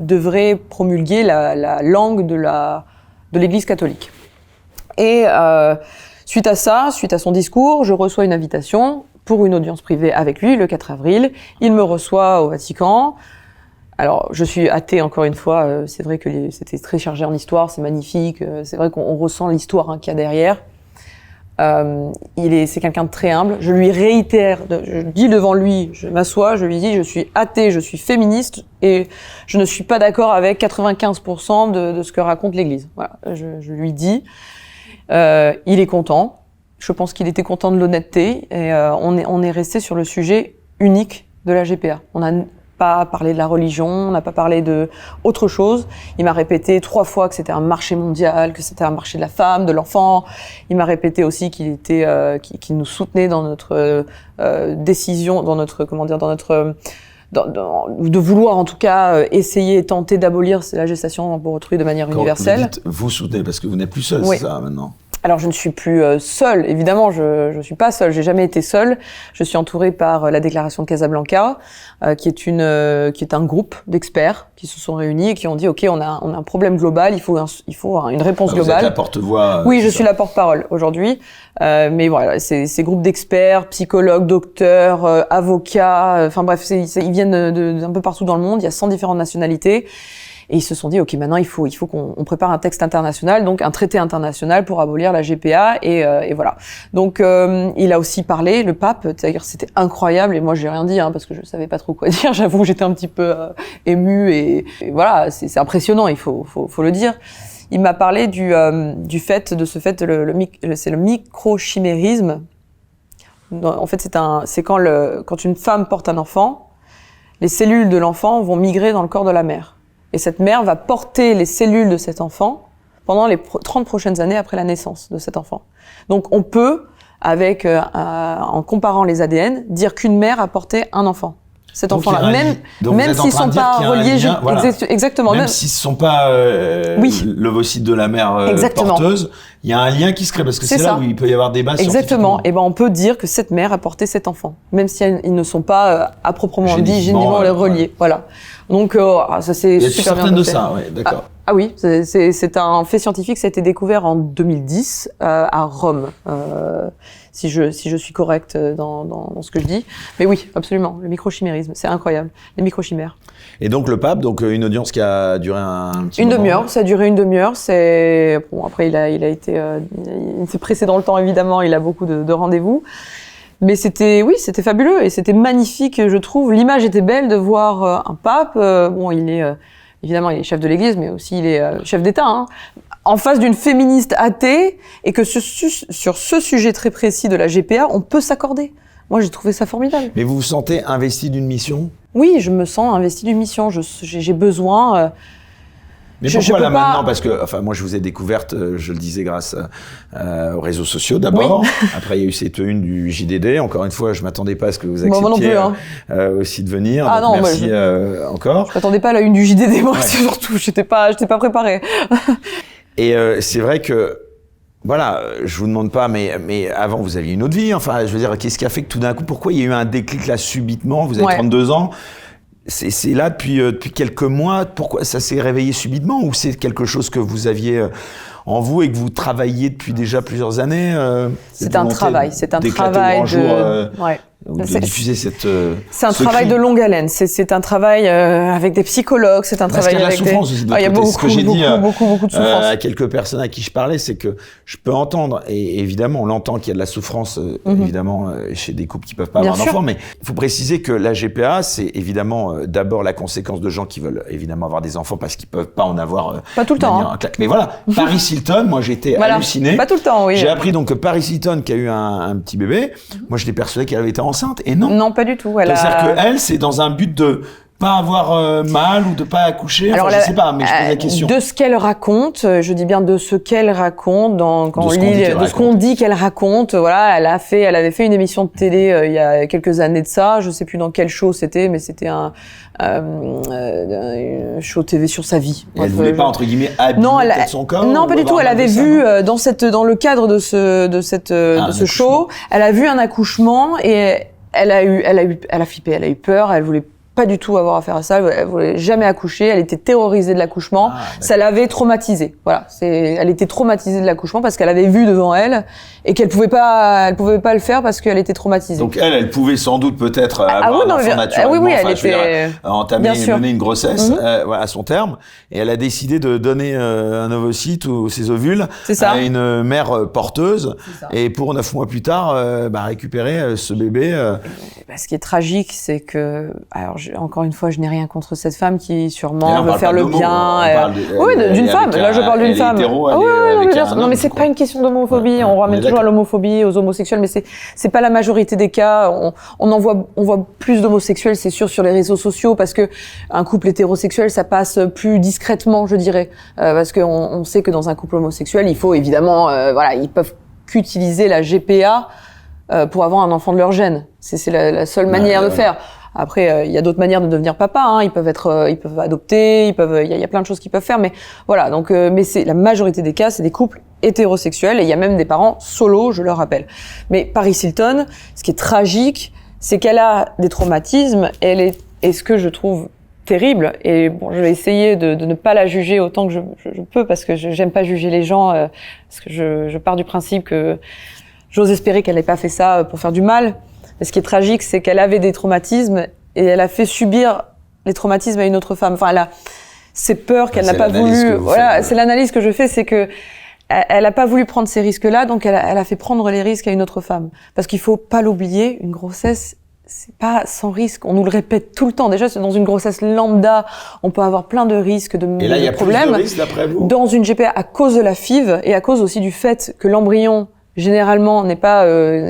devraient promulguer la langue de l'Église catholique. Et suite à ça, suite à son discours, je reçois une invitation pour une audience privée avec lui le 4 avril. Il me reçoit au Vatican. Alors, je suis athée encore une fois. C'est vrai que c'était très chargé en histoire, c'est magnifique. C'est vrai qu'on ressent l'histoire qu'il y a derrière. C'est quelqu'un de très humble. Je lui réitère, je dis devant lui, je m'assois, je lui dis, je suis athée, je suis féministe et je ne suis pas d'accord avec 95% de ce que raconte l'Église. Voilà, je lui dis. Il est content. Je pense qu'il était content de l'honnêteté et on est resté sur le sujet unique de la GPA. On n'a pas parlé de la religion, on n'a pas parlé de autre chose. Il m'a répété 3 fois que c'était un marché mondial, que c'était un marché de la femme, de l'enfant. Il m'a répété aussi qu'il nous soutenait dans notre décision, dans notre de vouloir en tout cas essayer et tenter d'abolir la gestation pour autrui de manière universelle. Vous dites, vous soutenez parce que vous n'êtes plus seul, oui. C'est ça maintenant. Alors je ne suis plus seule, évidemment, je suis pas seule, j'ai jamais été seule. Je suis entourée par la Déclaration de Casablanca, qui est un groupe d'experts qui se sont réunis et qui ont dit OK, on a un problème global, il faut une réponse globale. Vous êtes la porte-voix. Oui, je suis la porte-parole aujourd'hui. Mais voilà, ces groupes d'experts, psychologues, docteurs, avocats, enfin bref, ils viennent d'un peu partout dans le monde, il y a 100 différentes nationalités. Et ils se sont dit, OK, maintenant, il faut qu'on prépare un texte international, donc un traité international pour abolir la GPA, et voilà. Donc, il a aussi parlé, le pape, c'est-à-dire c'était incroyable, et moi, j'ai rien dit, parce que je savais pas trop quoi dire, j'avoue que j'étais un petit peu émue, et voilà, c'est impressionnant, il faut le dire. Il m'a parlé c'est le microchimérisme. En fait, c'est quand une femme porte un enfant, les cellules de l'enfant vont migrer dans le corps de la mère. Et cette mère va porter les cellules de cet enfant pendant les 30 prochaines années après la naissance de cet enfant. Donc on peut, en comparant les ADN, dire qu'une mère a porté un enfant. Cet enfant-là, même s'ils sont pas reliés, voilà. Exactement. Même s'ils sont pas l'ovocyte de la mère porteuse, il y a un lien qui se crée parce que c'est là où il peut y avoir débat. Exactement. Et on peut dire que cette mère a porté cet enfant, même si ils ne sont pas à proprement dit génétiquement reliés. Voilà. Donc ça c'est super bien. Certaines de ça, ouais, d'accord. Ah oui, c'est un fait scientifique, ça a été découvert en 2010 à Rome. Si je suis correcte dans ce que je dis. Mais oui, absolument, le microchimérisme, c'est incroyable, les microchimères. Et donc le pape, une audience qui a duré un petit moment. Une demi-heure, ça a duré une demi-heure. Après il a été, il s'est pressé dans le temps évidemment, il a beaucoup de rendez-vous. Mais c'était fabuleux et c'était magnifique, je trouve. L'image était belle de voir un pape. Évidemment, il est chef de l'Église, mais aussi il est chef d'État. En face d'une féministe athée, et que sur ce sujet très précis de la GPA, on peut s'accorder. Moi, j'ai trouvé ça formidable. Mais vous vous sentez investi d'une mission ? Oui, je me sens investi d'une mission. J'ai besoin. Mais pourquoi là maintenant ? Parce que, moi, je vous ai découverte, je le disais, grâce aux réseaux sociaux d'abord. Oui. Après, il y a eu cette une du JDD. Encore une fois, je m'attendais pas à ce que vous acceptiez aussi de venir. Ah donc non, merci encore. Je m'attendais pas à la une du JDD, moi, surtout. J'étais pas préparée. Et c'est vrai que, voilà, je vous demande pas, mais avant, vous aviez une autre vie. Enfin, je veux dire, qu'est-ce qui a fait que tout d'un coup, pourquoi il y a eu un déclic là subitement ? Vous avez 32 ans. C'est là depuis quelques mois. Pourquoi ça s'est réveillé subitement ou c'est quelque chose que vous aviez en vous et que vous travaillez depuis déjà plusieurs années. C'est un travail ouais. De diffuser cette. C'est un travail de longue haleine. C'est un travail avec des psychologues. C'est un travail avec des. Il y a beaucoup, beaucoup de souffrance. À quelques personnes à qui je parlais, c'est que je peux entendre, et évidemment, on l'entend qu'il y a de la souffrance, évidemment, chez des couples qui peuvent pas avoir d'enfants, mais il faut préciser que la GPA, c'est évidemment d'abord la conséquence de gens qui veulent évidemment avoir des enfants parce qu'ils peuvent pas en avoir. Pas tout le temps. Mais voilà, Paris Hilton, moi j'ai été halluciné. Pas tout le temps, oui. J'ai appris donc que Paris Hilton qui a eu un petit bébé, moi j'étais persuadé qu'elle avait été enceinte, et non. Non, pas du tout. C'est-à-dire qu'elle, c'est dans un but de pas avoir mal ou de pas accoucher. Enfin, je sais pas, mais je pose la question. De ce qu'elle raconte, je dis bien de ce qu'elle raconte, quand on lit, de ce qu'on dit qu'elle raconte. Voilà, elle avait fait une émission de télé il y a quelques années de ça. Je sais plus dans quel show c'était, mais c'était un show TV sur sa vie. Et elle voulait pas entre guillemets habiller peut-être son corps. Non, pas du tout. Elle avait vu dans le cadre de ce show, elle a vu un accouchement et elle a flippé, elle a eu peur, elle voulait pas du tout avoir affaire à ça, elle voulait jamais accoucher, elle était terrorisée de l'accouchement, ça l'avait traumatisée. Voilà, elle était traumatisée de l'accouchement parce qu'elle avait vu devant elle et qu'elle pouvait pas le faire parce qu'elle était traumatisée. Donc elle pouvait sans doute peut-être avoir un enfant naturellement, entamer et mener une grossesse à son terme, et elle a décidé de donner un ovocyte ou ses ovules à une mère porteuse, et pour 9 mois plus tard récupérer ce bébé. Ce qui est tragique, c'est que encore une fois, je n'ai rien contre cette femme qui sûrement veut faire le bien. Oui, d'une femme. Là, je parle d'une femme. Non, mais c'est pas une question d'homophobie. On ramène toujours à l'homophobie, aux homosexuels, mais c'est pas la majorité des cas. On voit plus d'homosexuels, c'est sûr, sur les réseaux sociaux, parce que un couple hétérosexuel, ça passe plus discrètement, je dirais, parce que on sait que dans un couple homosexuel, il faut évidemment, ils peuvent qu'utiliser la GPA pour avoir un enfant de leur gène. C'est la seule manière de faire. Après, il y a d'autres manières de devenir papa. Ils peuvent adopter, il y a plein de choses qu'ils peuvent faire. Mais voilà. Donc, mais c'est la majorité des cas, c'est des couples hétérosexuels, et il y a même des parents solo, je le rappelle. Mais Paris Hilton, ce qui est tragique, c'est qu'elle a des traumatismes. Et ce que je trouve terrible, et bon, je vais essayer de ne pas la juger autant que je peux, parce que j'aime pas juger les gens, parce que je pars du principe que j'ose espérer qu'elle n'ait pas fait ça pour faire du mal. Mais ce qui est tragique, c'est qu'elle avait des traumatismes et elle a fait subir les traumatismes à une autre femme. Enfin, elle a ces peurs qu'elle n'a pas voulu. Voilà, c'est l'analyse que je fais, c'est que elle a pas voulu prendre ces risques-là, donc elle a fait prendre les risques à une autre femme. Parce qu'il faut pas l'oublier, une grossesse, c'est pas sans risque. On nous le répète tout le temps. Déjà, dans une grossesse lambda, on peut avoir plein de risques, de problèmes. Et là, il y a plus de risques d'après vous? Dans une GPA, à cause de la FIV et à cause aussi du fait que l'embryon généralement n'est pas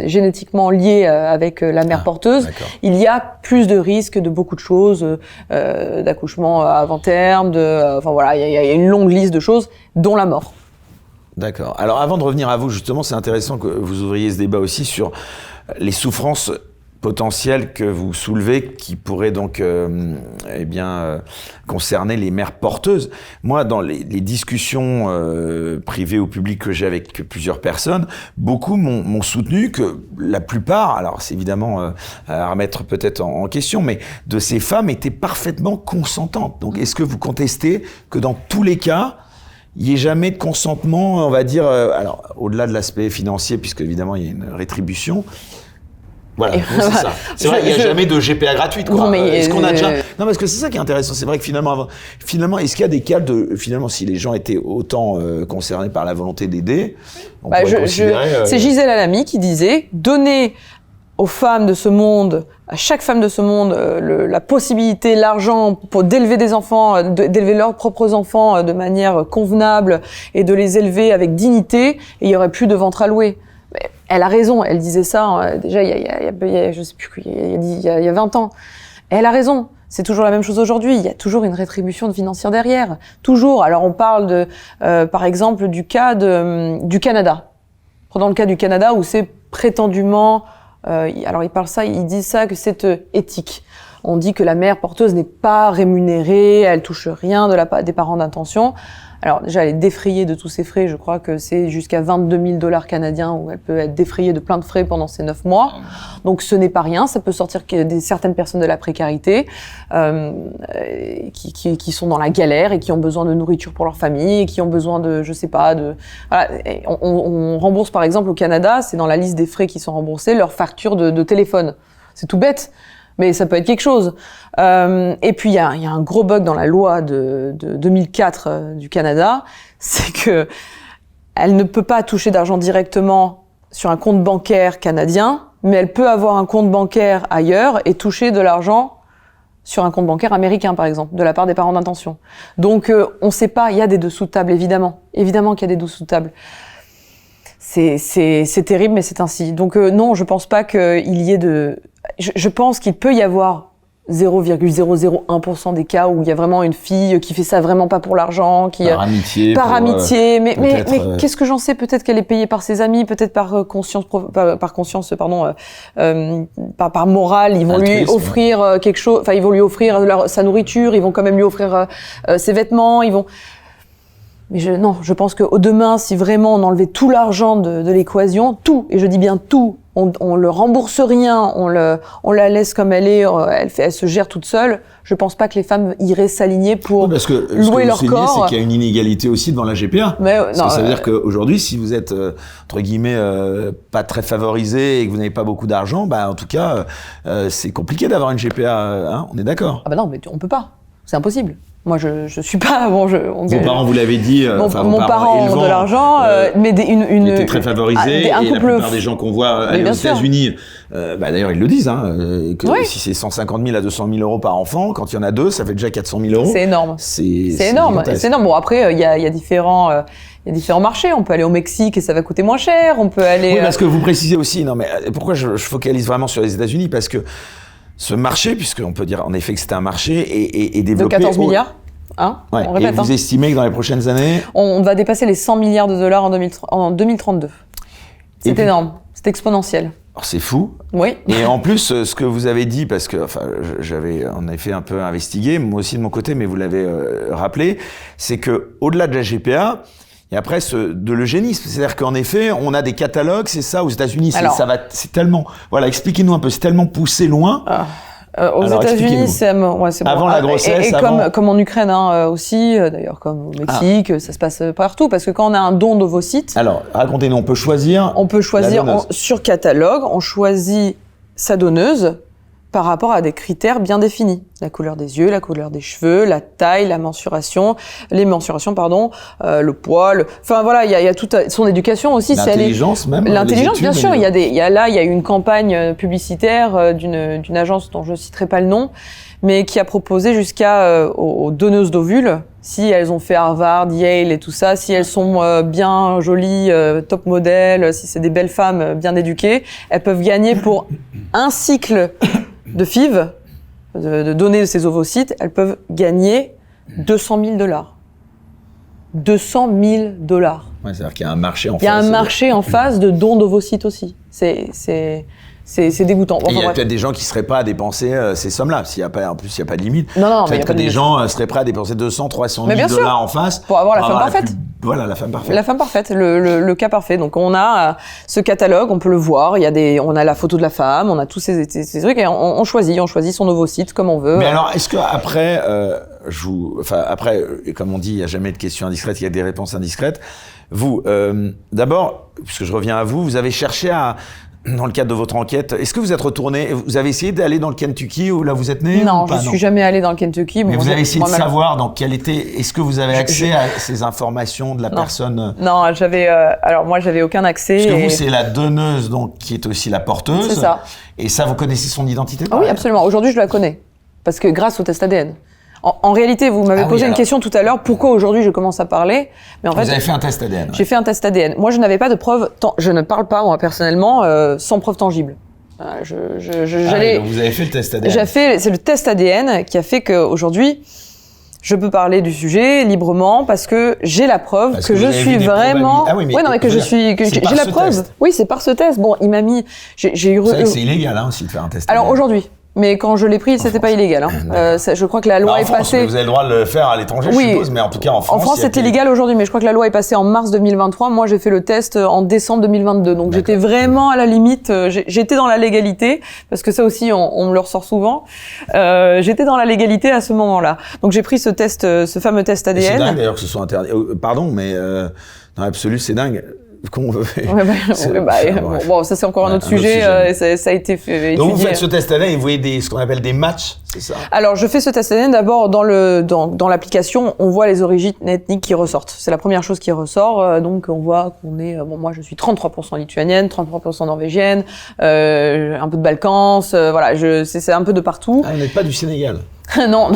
génétiquement lié avec la mère porteuse, il y a plus de risques de beaucoup de choses, d'accouchement avant terme, enfin voilà, il y a une longue liste de choses, dont la mort. D'accord. Alors avant de revenir à vous, justement, c'est intéressant que vous ouvriez ce débat aussi sur les souffrances potentielles que vous soulevez, qui pourraient donc concerner les mères porteuses. Moi, dans les discussions privées ou publiques que j'ai avec plusieurs personnes, beaucoup m'ont soutenu que la plupart, alors c'est évidemment à remettre peut-être en question, mais de ces femmes étaient parfaitement consentantes. Donc est-ce que vous contestez que dans tous les cas, il n'y ait jamais de consentement, on va dire, alors au-delà de l'aspect financier, puisque évidemment il y a une rétribution. Voilà, c'est ça. C'est vrai, il n'y a jamais de GPA gratuite, quoi. Non, mais est-ce qu'on a déjà... Non, parce que c'est ça qui est intéressant. C'est vrai que finalement, est-ce qu'il y a des cas si les gens étaient autant concernés par la volonté d'aider, on pourrait considérer... C'est Gisèle Halimi qui disait, donner aux femmes de ce monde, à chaque femme de ce monde, la possibilité, l'argent pour d'élever des enfants, d'élever leurs propres enfants de manière convenable et de les élever avec dignité, et il y aurait plus de ventre à louer. Elle a raison, elle disait ça déjà il y a je sais plus, il y a 20 ans. Et elle a raison. C'est toujours la même chose aujourd'hui. Il y a toujours une rétribution financière derrière. Toujours. Alors on parle par exemple du cas du Canada. Prenons le cas du Canada où c'est prétendument, alors ils disent ça que c'est éthique. On dit que la mère porteuse n'est pas rémunérée, elle touche rien des parents d'intention. Alors déjà, elle est défrayée de tous ses frais. Je crois que c'est jusqu'à 22 000 $ canadiens où elle peut être défrayée de plein de frais pendant ces 9 mois. Donc ce n'est pas rien. Ça peut sortir certaines personnes de la précarité qui sont dans la galère et qui ont besoin de nourriture pour leur famille et qui ont besoin de, je sais pas, de. Voilà. On rembourse par exemple au Canada, c'est dans la liste des frais qui sont remboursés, leur facture de téléphone. C'est tout bête. Mais ça peut être quelque chose. Et puis, il y a un gros bug dans la loi de 2004 du Canada, c'est que elle ne peut pas toucher d'argent directement sur un compte bancaire canadien, mais elle peut avoir un compte bancaire ailleurs et toucher de l'argent sur un compte bancaire américain, par exemple, de la part des parents d'intention. Donc, on ne sait pas, il y a des dessous de table, évidemment. Évidemment qu'il y a des dessous de table. C'est terrible, mais c'est ainsi. Donc, non, je pense pas qu'il y ait de... Je pense qu'il peut y avoir 0,001% des cas où il y a vraiment une fille qui fait ça vraiment pas pour l'argent, qui par amitié, mais qu'est-ce que j'en sais, peut-être qu'elle est payée par ses amis, peut-être par conscience par morale, ils vont lui offrir quelque chose, enfin ils vont lui offrir sa nourriture, ils vont quand même lui offrir ses vêtements, mais je pense que demain, si vraiment on enlevait tout l'argent de l'équation, tout, et je dis bien tout, on le rembourse rien, on la laisse comme elle est, elle se gère toute seule. Je pense pas que les femmes iraient s'aligner pour louer leur corps. C'est qu'il y a une inégalité aussi devant la GPA. Ça veut dire qu'aujourd'hui, si vous êtes entre guillemets pas très favorisé et que vous n'avez pas beaucoup d'argent, bah en tout cas, c'est compliqué d'avoir une GPA. Hein, on est d'accord. Ah bah non, mais on peut pas. C'est impossible. Moi, je suis pas vos parents, vous l'avez dit. Mon parent ont de l'argent, mais il était très favorisé. Et la plupart des gens qu'on voit aller aux États-Unis, d'ailleurs ils le disent, que si c'est 150 000 à 200 000 euros par enfant, quand il y en a deux, ça fait déjà 400 000 euros. C'est énorme. C'est énorme. C'est énorme. Bon, après, il y a différents marchés. On peut aller au Mexique et ça va coûter moins cher. On peut aller. Oui, parce que vous précisez aussi. Non, mais pourquoi je focalise vraiment sur les États-Unis, parce que ce marché, puisqu'on peut dire en effet que c'est un marché, est développé... De 14 milliards, hein, ouais, on répète. Et vous estimez que dans les prochaines années... On va dépasser les 100 milliards de dollars en 2032. C'est énorme, c'est exponentiel. Alors c'est fou. Oui. Et en plus, ce que vous avez dit, parce que j'avais en effet un peu investigué, moi aussi de mon côté, mais vous l'avez rappelé, c'est que au-delà de la GPA... Et après, de l'eugénisme. C'est-à-dire qu'en effet, on a des catalogues, c'est ça, aux États-Unis, c'est tellement, voilà, expliquez-nous un peu, c'est tellement poussé loin. Aux États-Unis, c'est avant la grossesse, comme en Ukraine aussi, d'ailleurs, comme au Mexique, ça se passe partout, parce que quand on a un don d'ovocytes. Alors, racontez-nous, on peut choisir. Sur catalogue, on choisit sa donneuse par rapport à des critères bien définis. La couleur des yeux, la couleur des cheveux, la taille, les mensurations, le poids, enfin voilà, il y a toute son éducation aussi. L'intelligence même. L'intelligence, bien sûr. Il y a eu une campagne publicitaire d'une agence dont je ne citerai pas le nom, mais qui a proposé aux donneuses d'ovules, si elles ont fait Harvard, Yale et tout ça, si elles sont bien jolies, top modèles, si c'est des belles femmes bien éduquées, elles peuvent gagner pour un cycle de FIV, de donner ces ovocytes, elles peuvent gagner 200 000 $. 200 000 $. Ouais, c'est-à-dire qu'il y a un marché en face. Il y a un marché en face de dons d'ovocytes aussi. C'est dégoûtant. Il y a peut-être des gens qui seraient prêts à dépenser ces sommes-là. En plus, il n'y a pas de limite. Non, peut-être que des gens seraient prêts à dépenser 200, 300 000 $ en face. Pour avoir la femme parfaite. Voilà, la femme parfaite. La femme parfaite, le cas parfait. Donc, on a ce catalogue, on peut le voir. On a la photo de la femme, on a tous ces trucs et on choisit son ovocyte comme on veut. Mais alors, est-ce qu'après, comme on dit, il n'y a jamais de questions indiscrètes, il y a des réponses indiscrètes. Vous, d'abord, puisque je reviens à vous avez cherché dans le cadre de votre enquête, est-ce que vous êtes retourné, vous avez essayé d'aller dans le Kentucky où là vous êtes né? Non, je ne suis jamais allé dans le Kentucky. Mais vous avez essayé de savoir est-ce que vous avez accès à ces informations de la personne? Non, alors moi j'avais aucun accès. Parce que vous, c'est la donneuse donc qui est aussi la porteuse. C'est ça. Et ça, vous connaissez son identité? Oui, absolument. Aujourd'hui, je la connais. Parce que grâce au test ADN. En réalité, vous m'avez posé une question tout à l'heure, pourquoi aujourd'hui je commence à parler? Mais en fait, vous avez fait un test ADN. J'ai fait un test ADN. Moi, je n'avais pas de preuves, je ne parle pas, moi, personnellement, sans preuve tangible. Donc vous avez fait le test ADN. C'est le test ADN qui a fait qu'aujourd'hui, je peux parler du sujet librement parce que j'ai la preuve que je suis vraiment. Ah oui, mais que j'ai la preuve. Oui, c'est par ce test. Bon, il m'a mis. C'est vrai que c'est illégal aussi de faire un test. Alors aujourd'hui, Mais quand je l'ai pris, c'était pas illégal. Je crois que la loi est passée. Mais vous avez le droit de le faire à l'étranger, je suppose, mais en tout cas en France. En France, c'est illégal aujourd'hui, mais je crois que la loi est passée en mars 2023. Moi, j'ai fait le test en décembre 2022. Donc, j'étais vraiment à la limite. J'étais dans la légalité, parce que ça aussi, on me le ressort souvent. J'étais dans la légalité à ce moment-là. Donc, j'ai pris ce fameux test ADN. C'est dingue d'ailleurs que ce soit interdit. Pardon, mais dans l'absolu, c'est dingue. Ça c'est encore un autre sujet. Ça a été étudié. Donc vous faites ce test ADN et vous voyez ce qu'on appelle des matchs, c'est ça? Alors je fais ce test ADN d'abord dans l'application, on voit les origines ethniques qui ressortent. C'est la première chose qui ressort. Donc on voit qu'on est, moi je suis 33% lituanienne, 33% norvégienne, un peu de Balkans, voilà, c'est un peu de partout. Ah, vous n'êtes pas du Sénégal? Non,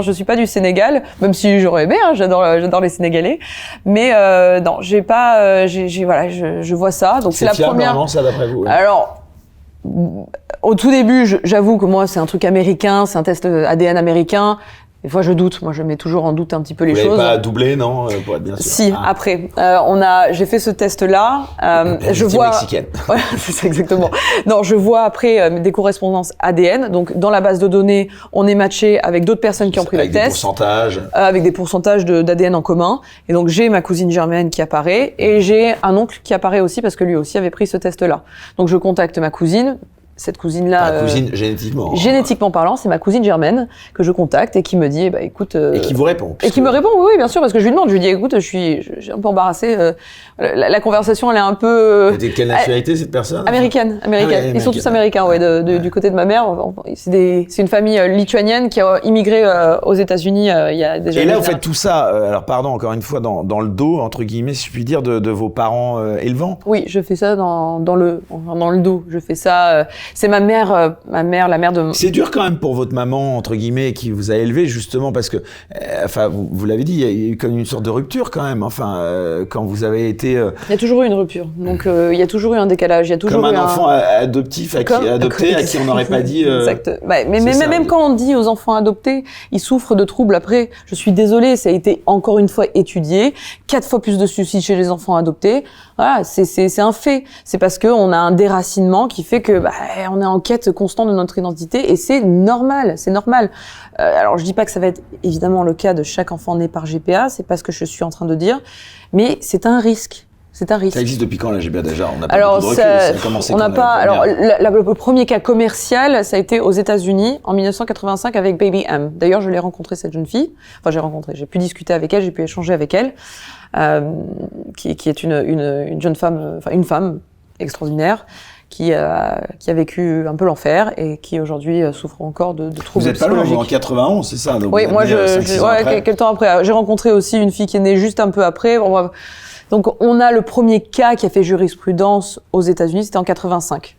je suis pas du Sénégal, même si j'aurais aimé, j'adore les Sénégalais, mais non, j'ai pas, voilà, je vois ça. Donc c'est la première. Vraiment, ça d'après vous? Alors, au tout début, j'avoue que moi c'est un truc américain, c'est un test ADN américain. Des fois, je doute. Moi, je mets toujours en doute un petit peu les choses. Vous n'avez pas doublé, non, pour être bien sûr. Si, après, j'ai fait ce test-là. Je vois. Mexicaine. Voilà, c'est ça exactement. Non, je vois après des correspondances ADN. Donc, dans la base de données, on est matché avec d'autres personnes qui ont pris le test. Avec des pourcentages. Avec des pourcentages d'ADN en commun. Et donc, j'ai ma cousine germaine qui apparaît et j'ai un oncle qui apparaît aussi parce que lui aussi avait pris ce test-là. Donc, je contacte ma cousine. Cette cousine-là, ta cousine génétiquement. Génétiquement parlant, c'est ma cousine germaine que je contacte et qui me dit, bah écoute. Et qui vous répond. Et qui me répond, oui, bien sûr, parce que je lui demande, je lui dis, écoute, je suis un peu embarrassée. La conversation, elle est un peu. De quelle nationalité cette personne? Américaine. Ils sont tous américains, du côté de ma mère. C'est une famille lituanienne qui a immigré aux États-Unis il y a déjà. Et là, vous faites tout ça. Alors, pardon, encore une fois, dans le dos, entre guillemets, si je puis dire, de vos parents élevants. Oui, je fais ça dans le dos. Je fais ça. C'est la mère de. C'est dur quand même pour votre maman, entre guillemets, qui vous a élevé, justement, parce que, enfin, vous l'avez dit, il y a eu comme une sorte de rupture quand même. Enfin, quand vous avez été. Il y a toujours eu une rupture. Donc, il y a toujours eu un décalage. Il y a toujours comme eu un enfant adoptif, adopté, à qui on n'aurait pas dit. Exact. Mais même quand on dit aux enfants adoptés, ils souffrent de troubles après. Je suis désolée, ça a été encore une fois étudié. 4 fois plus de suicides chez les enfants adoptés. Voilà, c'est un fait. C'est parce que on a un déracinement qui fait que on est en quête constante de notre identité et c'est normal. Alors je dis pas que ça va être évidemment le cas de chaque enfant né par GPA, c'est pas ce que je suis en train de dire, mais c'est un risque. Ça existe depuis quand la GPA déjà? On n'a pas beaucoup de recul. Ça a commencé on n'a pas. Alors le premier cas commercial, ça a été aux États-Unis en 1985 avec Baby M. D'ailleurs, je l'ai rencontrée cette jeune fille. Enfin, j'ai pu discuter avec elle, j'ai pu échanger avec elle, qui est une jeune femme, enfin une femme extraordinaire. Qui a vécu un peu l'enfer et qui aujourd'hui souffre encore de troubles psychologiques. Vous êtes pas loin, en 91, c'est ça? Donc oui, moi quelques temps après. J'ai rencontré aussi une fille qui est née juste un peu après. Donc on a le premier cas qui a fait jurisprudence aux États-Unis, c'était en 85.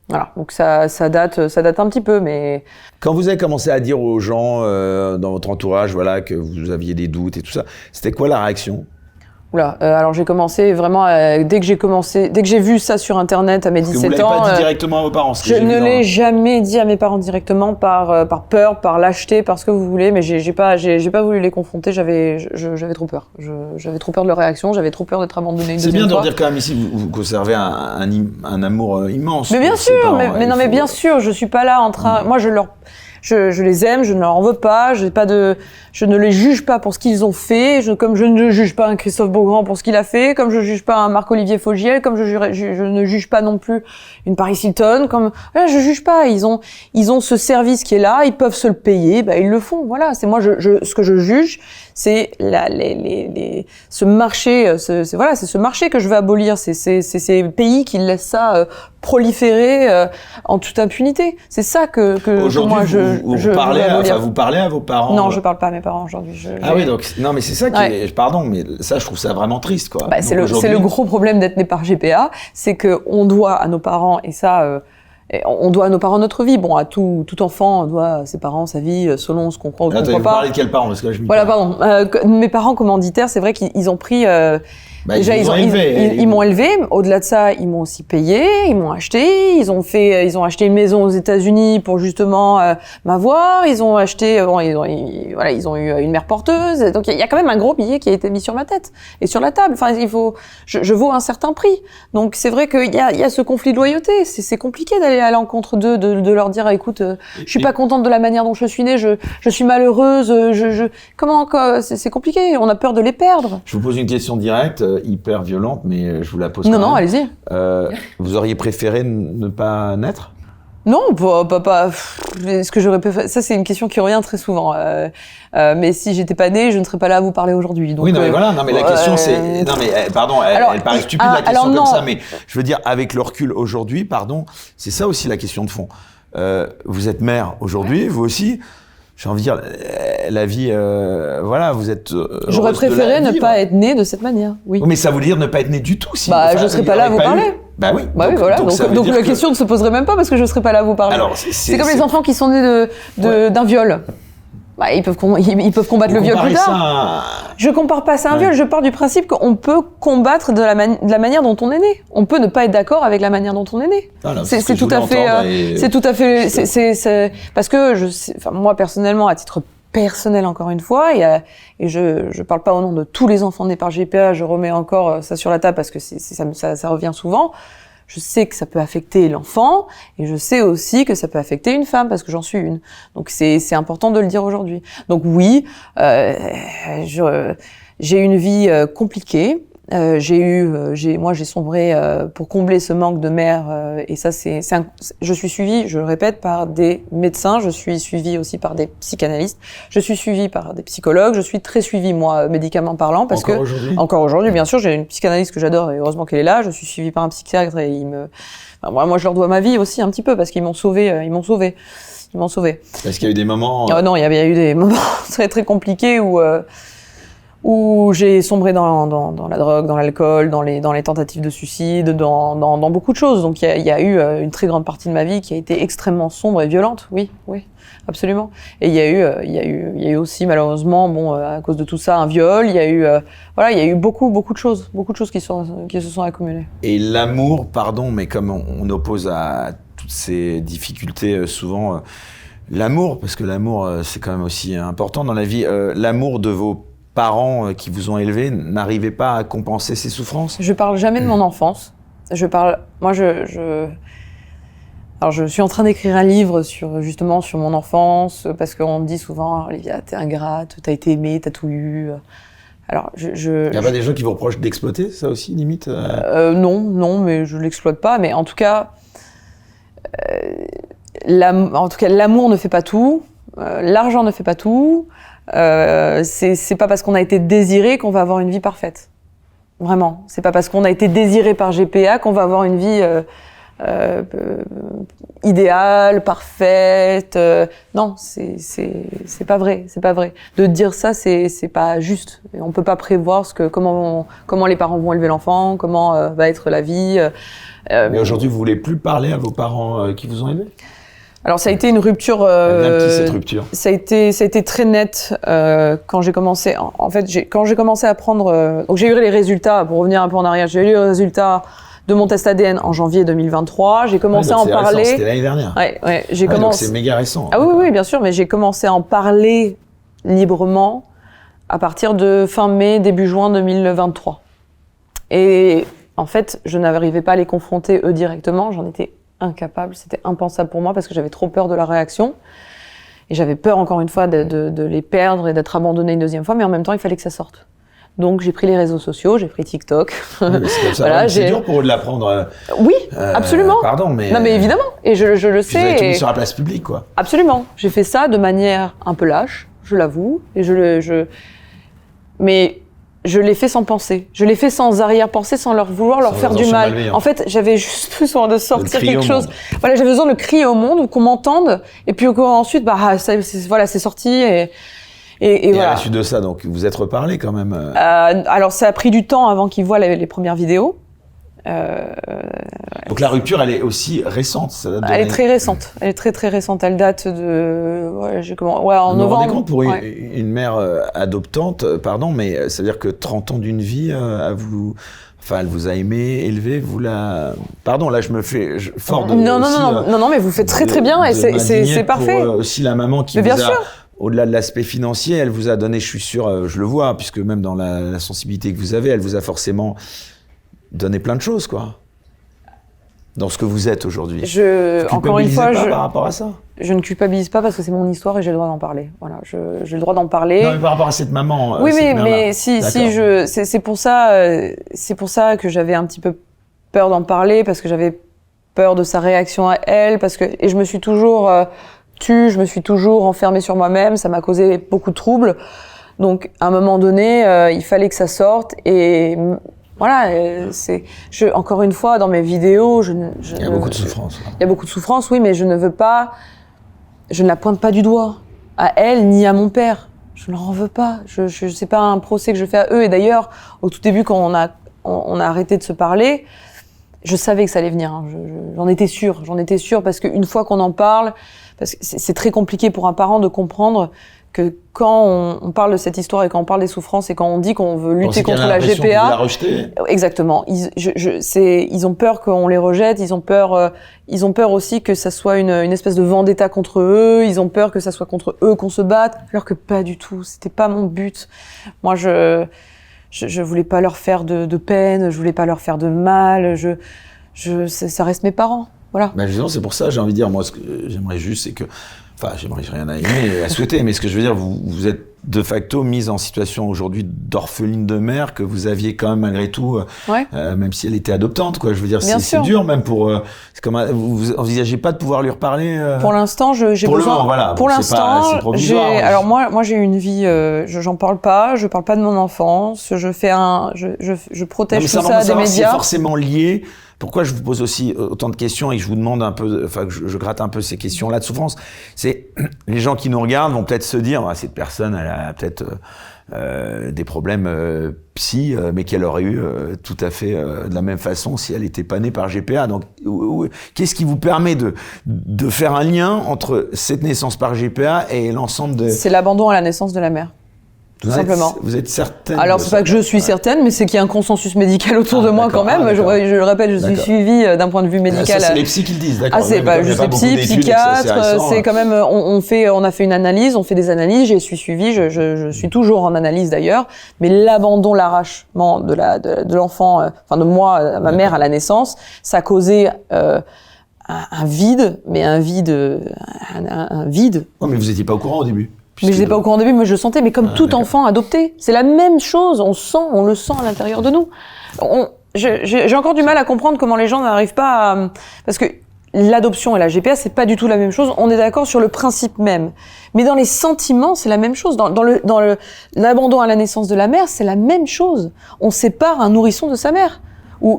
Voilà, donc ça date un petit peu, mais. Quand vous avez commencé à dire aux gens dans votre entourage, voilà, que vous aviez des doutes et tout ça, c'était quoi la réaction? Oula, alors j'ai commencé vraiment dès que j'ai vu ça sur internet à mes 17 ans. Vous l'avez pas dit directement à vos parents? Je ne l'ai jamais dit à mes parents directement par peur, par lâcheté, par ce que vous voulez, mais j'ai pas voulu les confronter. J'avais trop peur. J'avais trop peur de leur réaction. J'avais trop peur d'être abandonnée. C'est bien de leur dire quand même ici, vous conservez un amour immense. Mais bien sûr, mais bien sûr, je suis pas là en train. Moi, je les aime, je ne leur en veux pas, je ne les juge pas pour ce qu'ils ont fait, comme je ne juge pas un Christophe Beaugrand pour ce qu'il a fait, comme je juge pas un Marc-Olivier Fogiel, comme je ne juge pas non plus une Paris Hilton, je juge pas, ils ont ce service qui est là, ils peuvent se le payer, ils le font, voilà, c'est moi, ce que je juge, c'est ce marché, c'est ce marché que je veux abolir, c'est ces pays qui laissent ça proliférer en toute impunité. C'est ça que moi vous parlez à vos parents? Non, je parle pas à mes parents aujourd'hui. Oui, donc non, mais c'est ça qui est, pardon, mais ça je trouve ça vraiment triste, quoi. C'est le gros problème d'être né par GPA, c'est que on doit à nos parents et ça. On doit à nos parents notre vie. Bon, à tout enfant, on doit à ses parents sa vie selon ce qu'on croit ou qu'on croit pas. Vous parlez de quels parents? Parce que là, pardon. Mes parents commanditaires, c'est vrai qu'ils ont pris Bah, déjà, ils m'ont élevé. Au-delà de ça, ils m'ont aussi payé, ils m'ont acheté. Ils ont acheté une maison aux États-Unis pour justement m'avoir. Ils ont acheté, ils ont eu une mère porteuse. Donc il y a quand même un gros billet qui a été mis sur ma tête et sur la table. Enfin, je vaux un certain prix. Donc c'est vrai qu'il y a ce conflit de loyauté. C'est compliqué d'aller à l'encontre d'eux, de leur dire, écoute, je suis pas contente de la manière dont je suis née, je suis malheureuse. Comment c'est compliqué. On a peur de les perdre. Je vous pose une question directe, hyper violente, mais je vous la pose. Non, allez-y. Vous auriez préféré ne pas naître ? Non, pas. Ce que j'aurais préféré, ça c'est une question qui revient très souvent. Mais si j'étais pas née, je ne serais pas là à vous parler aujourd'hui. Donc, oui, non mais voilà, non mais la question c'est, non mais pardon, elle paraît stupide la question comme ça, mais je veux dire avec le recul aujourd'hui, pardon, c'est ça aussi la question de fond. Vous êtes mère aujourd'hui, vous aussi. J'ai envie de dire, la vie, voilà, vous êtes. J'aurais préféré ne pas être née de cette manière, oui. Mais ça veut dire ne pas être née du tout, si. Je serais pas là à vous parler. Bah oui. Bah oui, voilà. Donc la question ne se poserait même pas parce que je serais pas là à vous parler. Alors, c'est comme les enfants qui sont nés d'un viol. Bah, ils peuvent combattre le viol plus tard. Je compare pas ça à un viol. Je pars du principe qu'on peut combattre de la manière dont on est né. On peut ne pas être d'accord avec la manière dont on est né. C'est tout à fait. C'est tout à fait. C'est parce que moi personnellement, à titre personnel encore une fois, et je parle pas au nom de tous les enfants nés par GPA. Je remets encore ça sur la table parce que ça revient souvent. Je sais que ça peut affecter l'enfant et je sais aussi que ça peut affecter une femme parce que j'en suis une. Donc c'est important de le dire aujourd'hui. Donc oui, j'ai une vie compliquée. J'ai sombré pour combler ce manque de mère et ça je suis suivie, je le répète, par des médecins, je suis suivie aussi par des psychanalystes, je suis suivie par des psychologues, je suis très suivie moi médicalement parlant parce encore aujourd'hui bien sûr, j'ai une psychanalyste que j'adore et heureusement qu'elle est là, je suis suivie par un psychiatre et moi je leur dois ma vie aussi un petit peu parce qu'ils m'ont sauvée. Parce qu'il y a eu des moments non, il y a eu des moments très très compliqués où j'ai sombré dans la drogue, dans l'alcool, dans les tentatives de suicide, dans beaucoup de choses. Donc il y a eu une très grande partie de ma vie qui a été extrêmement sombre et violente. Oui, absolument. Et il y a eu aussi malheureusement, à cause de tout ça, un viol. Il y a eu beaucoup de choses qui se sont accumulées. Et l'amour, pardon, mais comme on oppose à toutes ces difficultés souvent, l'amour, parce que l'amour c'est quand même aussi important dans la vie. L'amour de vos parents qui vous ont élevé n'arrivaient pas à compenser ces souffrances ? Je parle jamais de mon enfance. Je suis en train d'écrire un livre sur mon enfance parce qu'on me dit souvent, Olivia, t'es ingrate, t'as été aimée, t'as tout eu. Alors il y a pas des gens qui vous reprochent d'exploiter ça aussi limite Non, mais je l'exploite pas. Mais en tout cas, l'amour ne fait pas tout, l'argent ne fait pas tout. C'est pas parce qu'on a été désiré qu'on va avoir une vie parfaite. Vraiment. C'est pas parce qu'on a été désiré par GPA qu'on va avoir une vie idéale, parfaite. Non, c'est pas vrai. C'est pas vrai. De dire ça, c'est pas juste. Et on peut pas prévoir comment les parents vont élever l'enfant, comment va être la vie. Mais aujourd'hui, vous voulez plus parler à vos parents qui vous ont élevé ? Alors ça a été une rupture. Cette rupture. Ça a été très net quand j'ai commencé. En fait, quand j'ai commencé à prendre. Donc j'ai eu les résultats. Pour revenir un peu en arrière, j'ai eu les résultats de mon test ADN en janvier 2023. J'ai commencé à en parler. Récent, c'était l'année dernière. Ouais. J'ai commencé. Donc c'est méga récent. Ah oui, bien sûr. Mais j'ai commencé à en parler librement à partir de fin mai, début juin 2023. Et en fait, je n'arrivais pas à les confronter eux directement. J'en étais incapable, c'était impensable pour moi parce que j'avais trop peur de la réaction et j'avais peur encore une fois de les perdre et d'être abandonnée une deuxième fois, mais en même temps il fallait que ça sorte. Donc j'ai pris les réseaux sociaux, j'ai pris TikTok. Oui, mais c'est comme ça. Voilà, c'est dur pour eux de l'apprendre. Oui, absolument. Pardon, mais non, mais évidemment. Et je le sais. Vous avez tout mis sur la place publique, quoi. Absolument. J'ai fait ça de manière un peu lâche, je l'avoue, et mais je l'ai fait sans penser. Je l'ai fait sans arrière-pensée, sans leur faire du mal. En fait, j'avais juste besoin de sortir quelque chose. Voilà, j'avais besoin de crier au monde, ou qu'on m'entende, et puis ensuite, c'est sorti, et voilà. À la suite de ça, donc, vous êtes reparlé quand même. Alors, ça a pris du temps avant qu'ils voient les premières vidéos. Donc la rupture, elle est aussi récente. Ça date elle est très récente. Elle est très très récente. Elle date de en novembre. Vous vous rendez compte pour une mère adoptante, pardon, mais ça veut dire que 30 ans d'une vie, elle vous a aimé, élevé, vous la... Pardon, là, je me fais fort de... Non, mais vous faites très très bien et c'est parfait. Pour aussi la maman qui mais bien vous a... sûr. Au-delà de l'aspect financier, elle vous a donné, je suis sûr, je le vois, puisque même dans la sensibilité que vous avez, elle vous a forcément donné plein de choses, quoi. Dans ce que vous êtes aujourd'hui. Encore une fois, par rapport à ça. Je ne culpabilise pas parce que c'est mon histoire et j'ai le droit d'en parler. Voilà, j'ai le droit d'en parler. Non, mais par rapport à cette maman. Oui, mais c'est pour ça que j'avais un petit peu peur d'en parler parce que j'avais peur de sa réaction à elle et je me suis toujours je me suis toujours enfermée sur moi-même. Ça m'a causé beaucoup de troubles. Donc, à un moment donné, il fallait que ça sorte et voilà, encore une fois, dans mes vidéos, il y a beaucoup de souffrance. Il y a beaucoup de souffrance, oui, mais je ne la pointe pas du doigt à elle ni à mon père. Je ne leur en veux pas. C'est pas un procès que je fais à eux. Et d'ailleurs, au tout début, quand on a arrêté de se parler, je savais que ça allait venir. Hein. J'en étais sûre parce qu'une fois qu'on en parle, parce que c'est très compliqué pour un parent de comprendre que quand on parle de cette histoire et quand on parle des souffrances et quand on dit qu'on veut lutter contre la GPA, vous la rejetez. Exactement. Ils ont peur qu'on les rejette. Ils ont peur aussi que ça soit une espèce de vendetta contre eux. Ils ont peur que ça soit contre eux qu'on se batte, alors que pas du tout. C'était pas mon but. Moi, je voulais pas leur faire de peine. Je voulais pas leur faire de mal. Ça reste mes parents. Voilà. Ben justement, c'est pour ça, j'ai envie de dire, moi, ce que j'aimerais juste, c'est que, j'ai rien à aimer, à souhaiter, mais ce que je veux dire, vous êtes de facto mise en situation aujourd'hui d'orpheline de mère que vous aviez quand même malgré tout, même si elle était adoptante, quoi. Je veux dire, c'est dur même pour. C'est comme vous envisagez pas de pouvoir lui reparler. Pour l'instant, j'ai besoin. Voilà. Pour l'instant, alors moi j'ai une vie. J'en parle pas. Je parle pas de mon enfance. Je protège tout ça des médias. C'est forcément lié. Pourquoi je vous pose aussi autant de questions et que je vous demande un peu, que je gratte un peu ces questions-là de souffrance, c'est les gens qui nous regardent vont peut-être se dire, cette personne, elle a peut-être des problèmes psy, mais qu'elle aurait eu tout à fait de la même façon si elle n'était pas née par GPA. Donc, qu'est-ce qui vous permet de faire un lien entre cette naissance par GPA et l'ensemble de... C'est l'abandon à la naissance de la mère. Tout simplement. Vous êtes certaine? Alors, c'est pas que je suis certaine, mais c'est qu'il y a un consensus médical autour de moi quand même. Je le répète, je suis suivie d'un point de vue médical. Ça, c'est les psys qui le disent, d'accord. C'est pas juste les psys, psychiatres. C'est quand même, on a fait une analyse, on fait des analyses, je suis suivie, je suis toujours en analyse d'ailleurs. Mais l'abandon, l'arrachement de l'enfant, de moi, ma mère à la naissance, ça a causé un vide, mais un vide. Oh, mais vous étiez pas au courant au début? Mais je n'étais pas au courant au début, mais je le sentais, mais comme tout enfant adopté. C'est la même chose, on le sent à l'intérieur de nous. J'ai encore du mal à comprendre comment les gens n'arrivent pas à... Parce que l'adoption et la GPA, c'est pas du tout la même chose. On est d'accord sur le principe même. Mais dans les sentiments, c'est la même chose. Dans l'abandon à la naissance de la mère, c'est la même chose. On sépare un nourrisson de sa mère.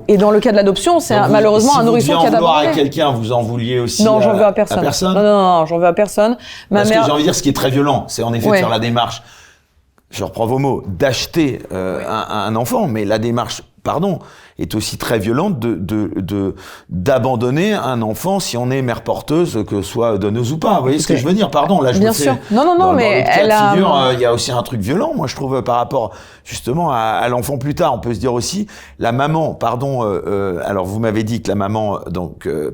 Et dans le cas de l'adoption, c'est malheureusement un nourrisson qui a d'abandonné. Si vous vouliez en vouloir à quelqu'un, vous en vouliez aussi Non, j'en veux à personne. Non, j'en veux à personne. Parce que j'ai envie de dire, ce qui est très violent, c'est en effet de faire la démarche, je reprends vos mots, d'acheter un enfant, mais la démarche, est aussi très violente d'abandonner un enfant si on est mère porteuse, que soit donneuse ou pas. Vous voyez ce que je veux dire? Là, je Bien sûr. Mais il y a aussi un truc violent, moi, je trouve, par rapport, justement, à l'enfant plus tard. On peut se dire aussi, la maman, alors vous m'avez dit que la maman,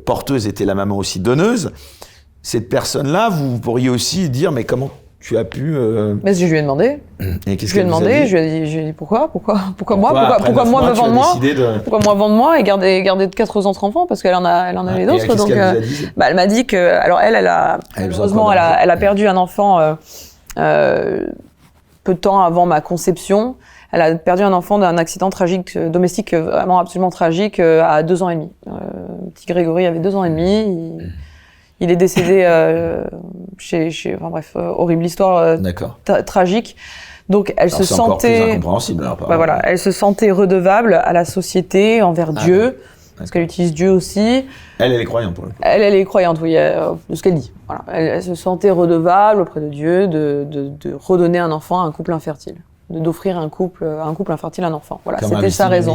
porteuse était la maman aussi donneuse. Cette personne-là, vous pourriez aussi dire, mais comment tu as pu... Mais je lui ai demandé. Et qu'est-ce je lui ai demandé, je lui ai dit pourquoi moi me vendre moi Pourquoi moi vendre moi et garder 4 autres enfants parce qu'elle en avait d'autres. Donc elle m'a dit que alors elle a malheureusement elle a perdu un enfant peu de temps avant ma conception. Elle a perdu un enfant d'un accident tragique domestique vraiment absolument tragique à 2 ans et demi. Petit Grégory avait 2 ans et demi. Il est décédé horrible histoire tragique. Donc elle se sentait encore plus incompréhensible. Elle se sentait redevable à la société, envers Dieu, parce qu'elle utilise Dieu aussi. Elle est croyante pour le coup. Elle est croyante, oui, de ce qu'elle dit. Voilà. Elle se sentait redevable auprès de Dieu de redonner un enfant à un couple infertile. d'offrir à un couple infertile un enfant. Voilà, comme c'était sa raison.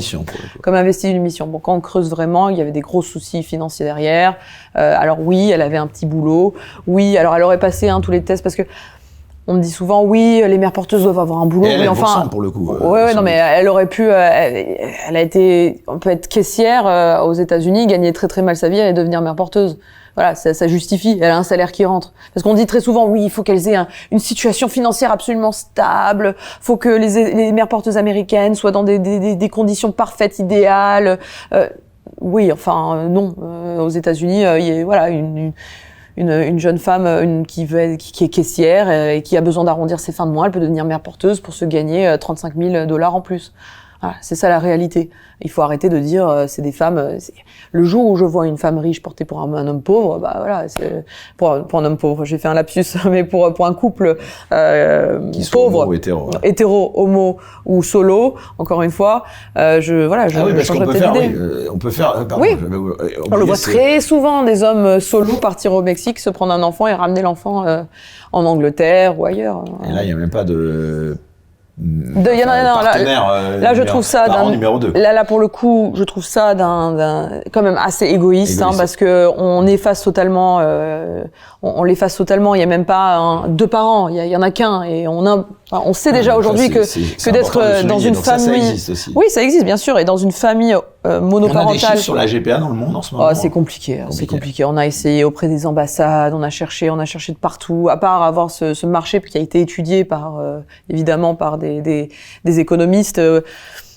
Comme investi d'une mission. Bon, quand on creuse vraiment, il y avait des gros soucis financiers derrière. Alors oui, elle avait un petit boulot. Oui, alors elle aurait passé tous les tests parce que on me dit souvent, oui, les mères porteuses doivent avoir un boulot. Et elle mais est enfin, pour le coup. Ouais, non, mais elle aurait pu. Elle a été, on peut être caissière aux États-Unis, gagner très très mal sa vie et devenir mère porteuse. Voilà, ça justifie. Elle a un salaire qui rentre. Parce qu'on dit très souvent, oui, il faut qu'elles aient une situation financière absolument stable. Faut que les mères porteuses américaines soient dans des conditions parfaites, idéales. Oui, enfin non. Aux États-Unis, il y a voilà une jeune femme qui est caissière et qui a besoin d'arrondir ses fins de mois, elle peut devenir mère porteuse pour se gagner 35 000 $ en plus. Voilà, c'est ça la réalité. Il faut arrêter de dire c'est des femmes. Le jour où je vois une femme riche portée pour un homme pauvre, bah voilà, c'est pour un homme pauvre. J'ai fait un lapsus, mais pour un couple pauvre, hétéro, homo ou solo. Encore une fois, je changerais peut-être d'idée. On peut faire. Pardon, oui. On le voit très souvent des hommes solo partir au Mexique, se prendre un enfant et ramener l'enfant en Angleterre ou ailleurs. Et là, il n'y a même pas de. Là je trouve ça numéro 2. Là pour le coup je trouve ça quand même assez égoïste. Parce que on efface totalement on l'efface totalement. Il y a même pas deux parents, il y en a qu'un et on sait déjà aujourd'hui que d'être dans une famille. Ça existe aussi. Oui, ça existe bien sûr, et dans une famille monoparentale. On a des chiffres sur la GPA dans le monde en ce moment. C'est compliqué. C'est compliqué. On a essayé auprès des ambassades, on a cherché de partout, à part avoir ce marché qui a été étudié par évidemment par des économistes.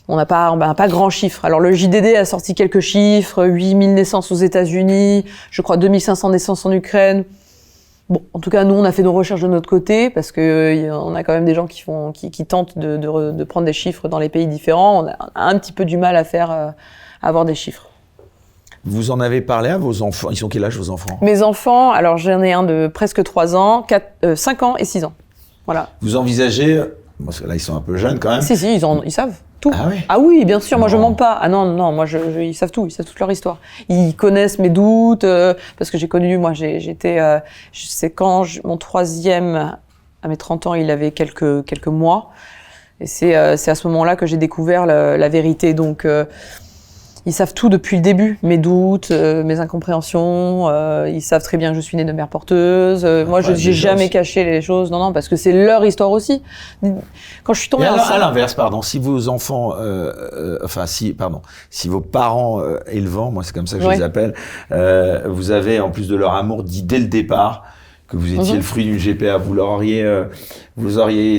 On n'a pas grand chiffre. Alors le JDD a sorti quelques chiffres, 8000 naissances aux États-Unis, je crois 2500 naissances en Ukraine. Bon, en tout cas, nous, on a fait nos recherches de notre côté parce que on a quand même des gens qui tentent de prendre des chiffres dans les pays différents. On a un petit peu du mal à avoir des chiffres. Vous en avez parlé à vos enfants? Ils sont quel âge, vos enfants? Mes enfants, alors j'en ai un de presque 3 ans, 5 ans et 6 ans. Voilà. Vous envisagez, parce que là, ils sont un peu jeunes quand même. Si, ils savent tout. Ah oui? Ah oui, bien sûr, moi je mens pas. Ah non, moi ils savent tout, ils savent toute leur histoire. Ils connaissent mes doutes, parce que j'ai connu, moi c'est quand mon 3e, à mes 30 ans, il avait quelques mois. Et c'est à ce moment-là que j'ai découvert la vérité. Donc, ils savent tout depuis le début, mes doutes, mes incompréhensions. Ils savent très bien que je suis née de mère porteuse. Moi, j'ai jamais caché les choses. Non, parce que c'est leur histoire aussi. Quand je suis tombée enceinte. À l'inverse, si vos enfants, si vos parents élevants, moi c'est comme ça que je les appelle, vous avez en plus de leur amour dit dès le départ que vous étiez le fruit d'une GPA,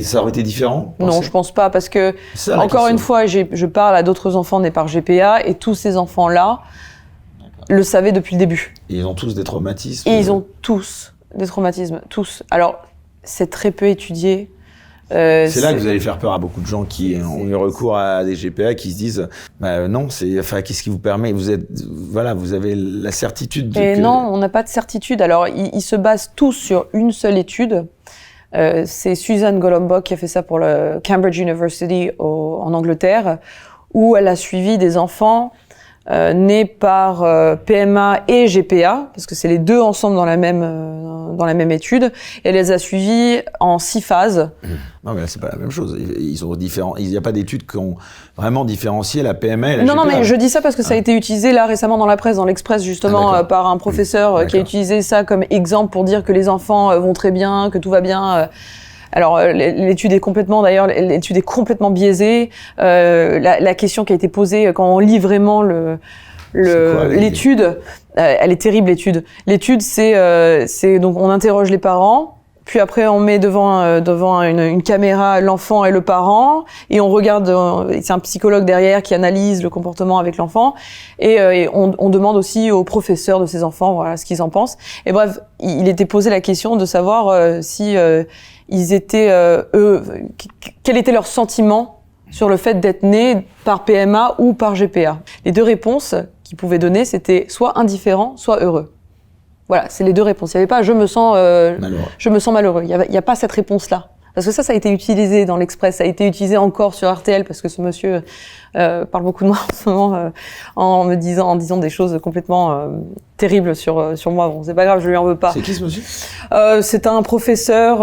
ça aurait été différent? Non, je pense pas, parce que encore une fois, je parle à d'autres enfants nés par GPA et tous ces enfants-là le savaient depuis le début. Et ils ont tous des traumatismes. Et ils ont tous des traumatismes, tous. Alors, c'est très peu étudié. C'est là que vous allez faire peur à beaucoup de gens qui ont eu recours à des GPA, qui se disent non, qu'est-ce qui vous permet, vous avez la certitude non, on n'a pas de certitude. Alors ils se basent tous sur une seule étude. C'est Suzanne Golombok qui a fait ça pour le Cambridge University en Angleterre, où elle a suivi des enfants nés par PMA et GPA, parce que c'est les deux ensemble dans la même étude, et elle les a suivis en 6 phases. Non, mais là, c'est pas la même chose. Ils sont différents. Il n'y a pas d'études qui ont vraiment différencié la PMA et la GPA. Non, mais je dis ça parce que ça a été utilisé là récemment dans la presse, dans l'Express justement, par un professeur qui a utilisé ça comme exemple pour dire que les enfants vont très bien, que tout va bien. Alors l'étude est complètement biaisée. La question qui a été posée quand on lit vraiment l'étude, elle est terrible l'étude. L'étude c'est donc on interroge les parents. Puis après, on met devant une caméra l'enfant et le parent, et on regarde. C'est un psychologue derrière qui analyse le comportement avec l'enfant, et on demande aussi aux professeurs de ces enfants, voilà, ce qu'ils en pensent. Et bref, il était posé la question de savoir si ils étaient quel était leur sentiment sur le fait d'être nés par PMA ou par GPA. Les 2 réponses qu'ils pouvaient donner, c'était soit indifférent, soit heureux. Voilà, c'est les 2 réponses. Il n'y avait pas « je me sens malheureux ». Il n'y a pas cette réponse-là. Parce que ça a été utilisé dans l'Express, ça a été utilisé encore sur RTL, parce que ce monsieur parle beaucoup de moi en ce moment en disant des choses complètement terribles sur moi. Bon, c'est pas grave, je lui en veux pas. C'est qui ce monsieur? C'est un professeur.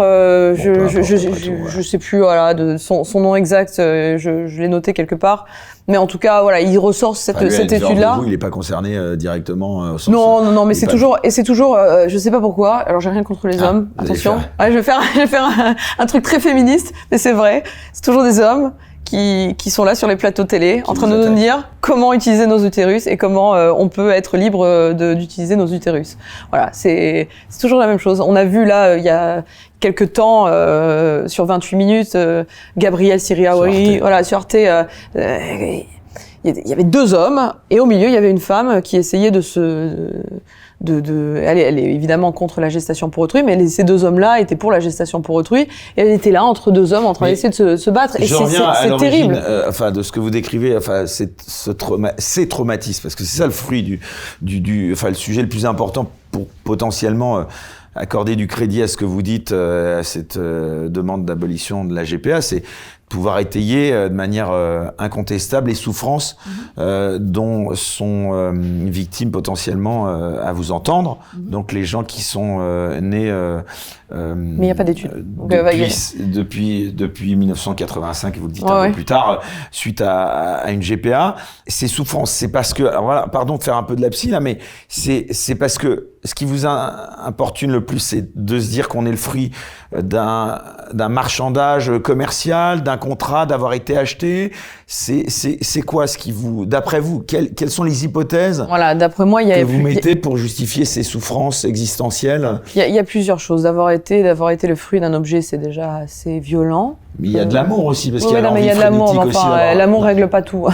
Je sais plus de son nom exact. Je l'ai noté quelque part. Mais en tout cas, voilà, il ressort cette étude-là. Il n'est pas concerné directement au sens. Non, mais c'est toujours, je sais pas pourquoi. Alors, j'ai rien contre les hommes. Attention. Ouais, je vais faire un truc très féministe, mais c'est vrai. C'est toujours des hommes qui sont là sur les plateaux télé, en train de nous dire comment utiliser nos utérus et comment on peut être libre d'utiliser nos utérus. Voilà, c'est toujours la même chose. On a vu là, il y a quelques temps, sur 28 minutes, Gabriel Siriaoui, sur Arte, il y avait 2 hommes, et au milieu, il y avait une femme qui essayait elle est évidemment contre la gestation pour autrui, mais ces 2 hommes-là étaient pour la gestation pour autrui, et elle était là entre 2 hommes en train d'essayer de se battre, et c'est terrible. De ce que vous décrivez, ces traumatismes, parce que c'est ça le fruit le sujet le plus important pour potentiellement accorder du crédit à ce que vous dites, à cette demande d'abolition de la GPA, c'est pouvoir étayer de manière incontestable les souffrances dont sont victimes potentiellement à vous entendre. Donc les gens qui sont nés mais il n'y a pas d'études. Depuis 1985, et vous le dites un peu plus tard, suite à une GPA, ces souffrances, c'est parce que, alors voilà, pardon de faire un peu de la psy là, mais c'est parce que ce qui vous importune le plus, c'est de se dire qu'on est le fruit d'un marchandage commercial, d'un contrat, d'avoir été acheté. C'est quoi ce qui vous, d'après vous, quelles sont les hypothèses d'après moi, que vous mettez pour justifier ces souffrances existentielles? Il y a plusieurs choses. D'avoir été le fruit d'un objet, c'est déjà assez violent. Mais il y a de l'amour aussi, parce qu'il y a l'envie frénétique aussi. L'amour règle pas tout.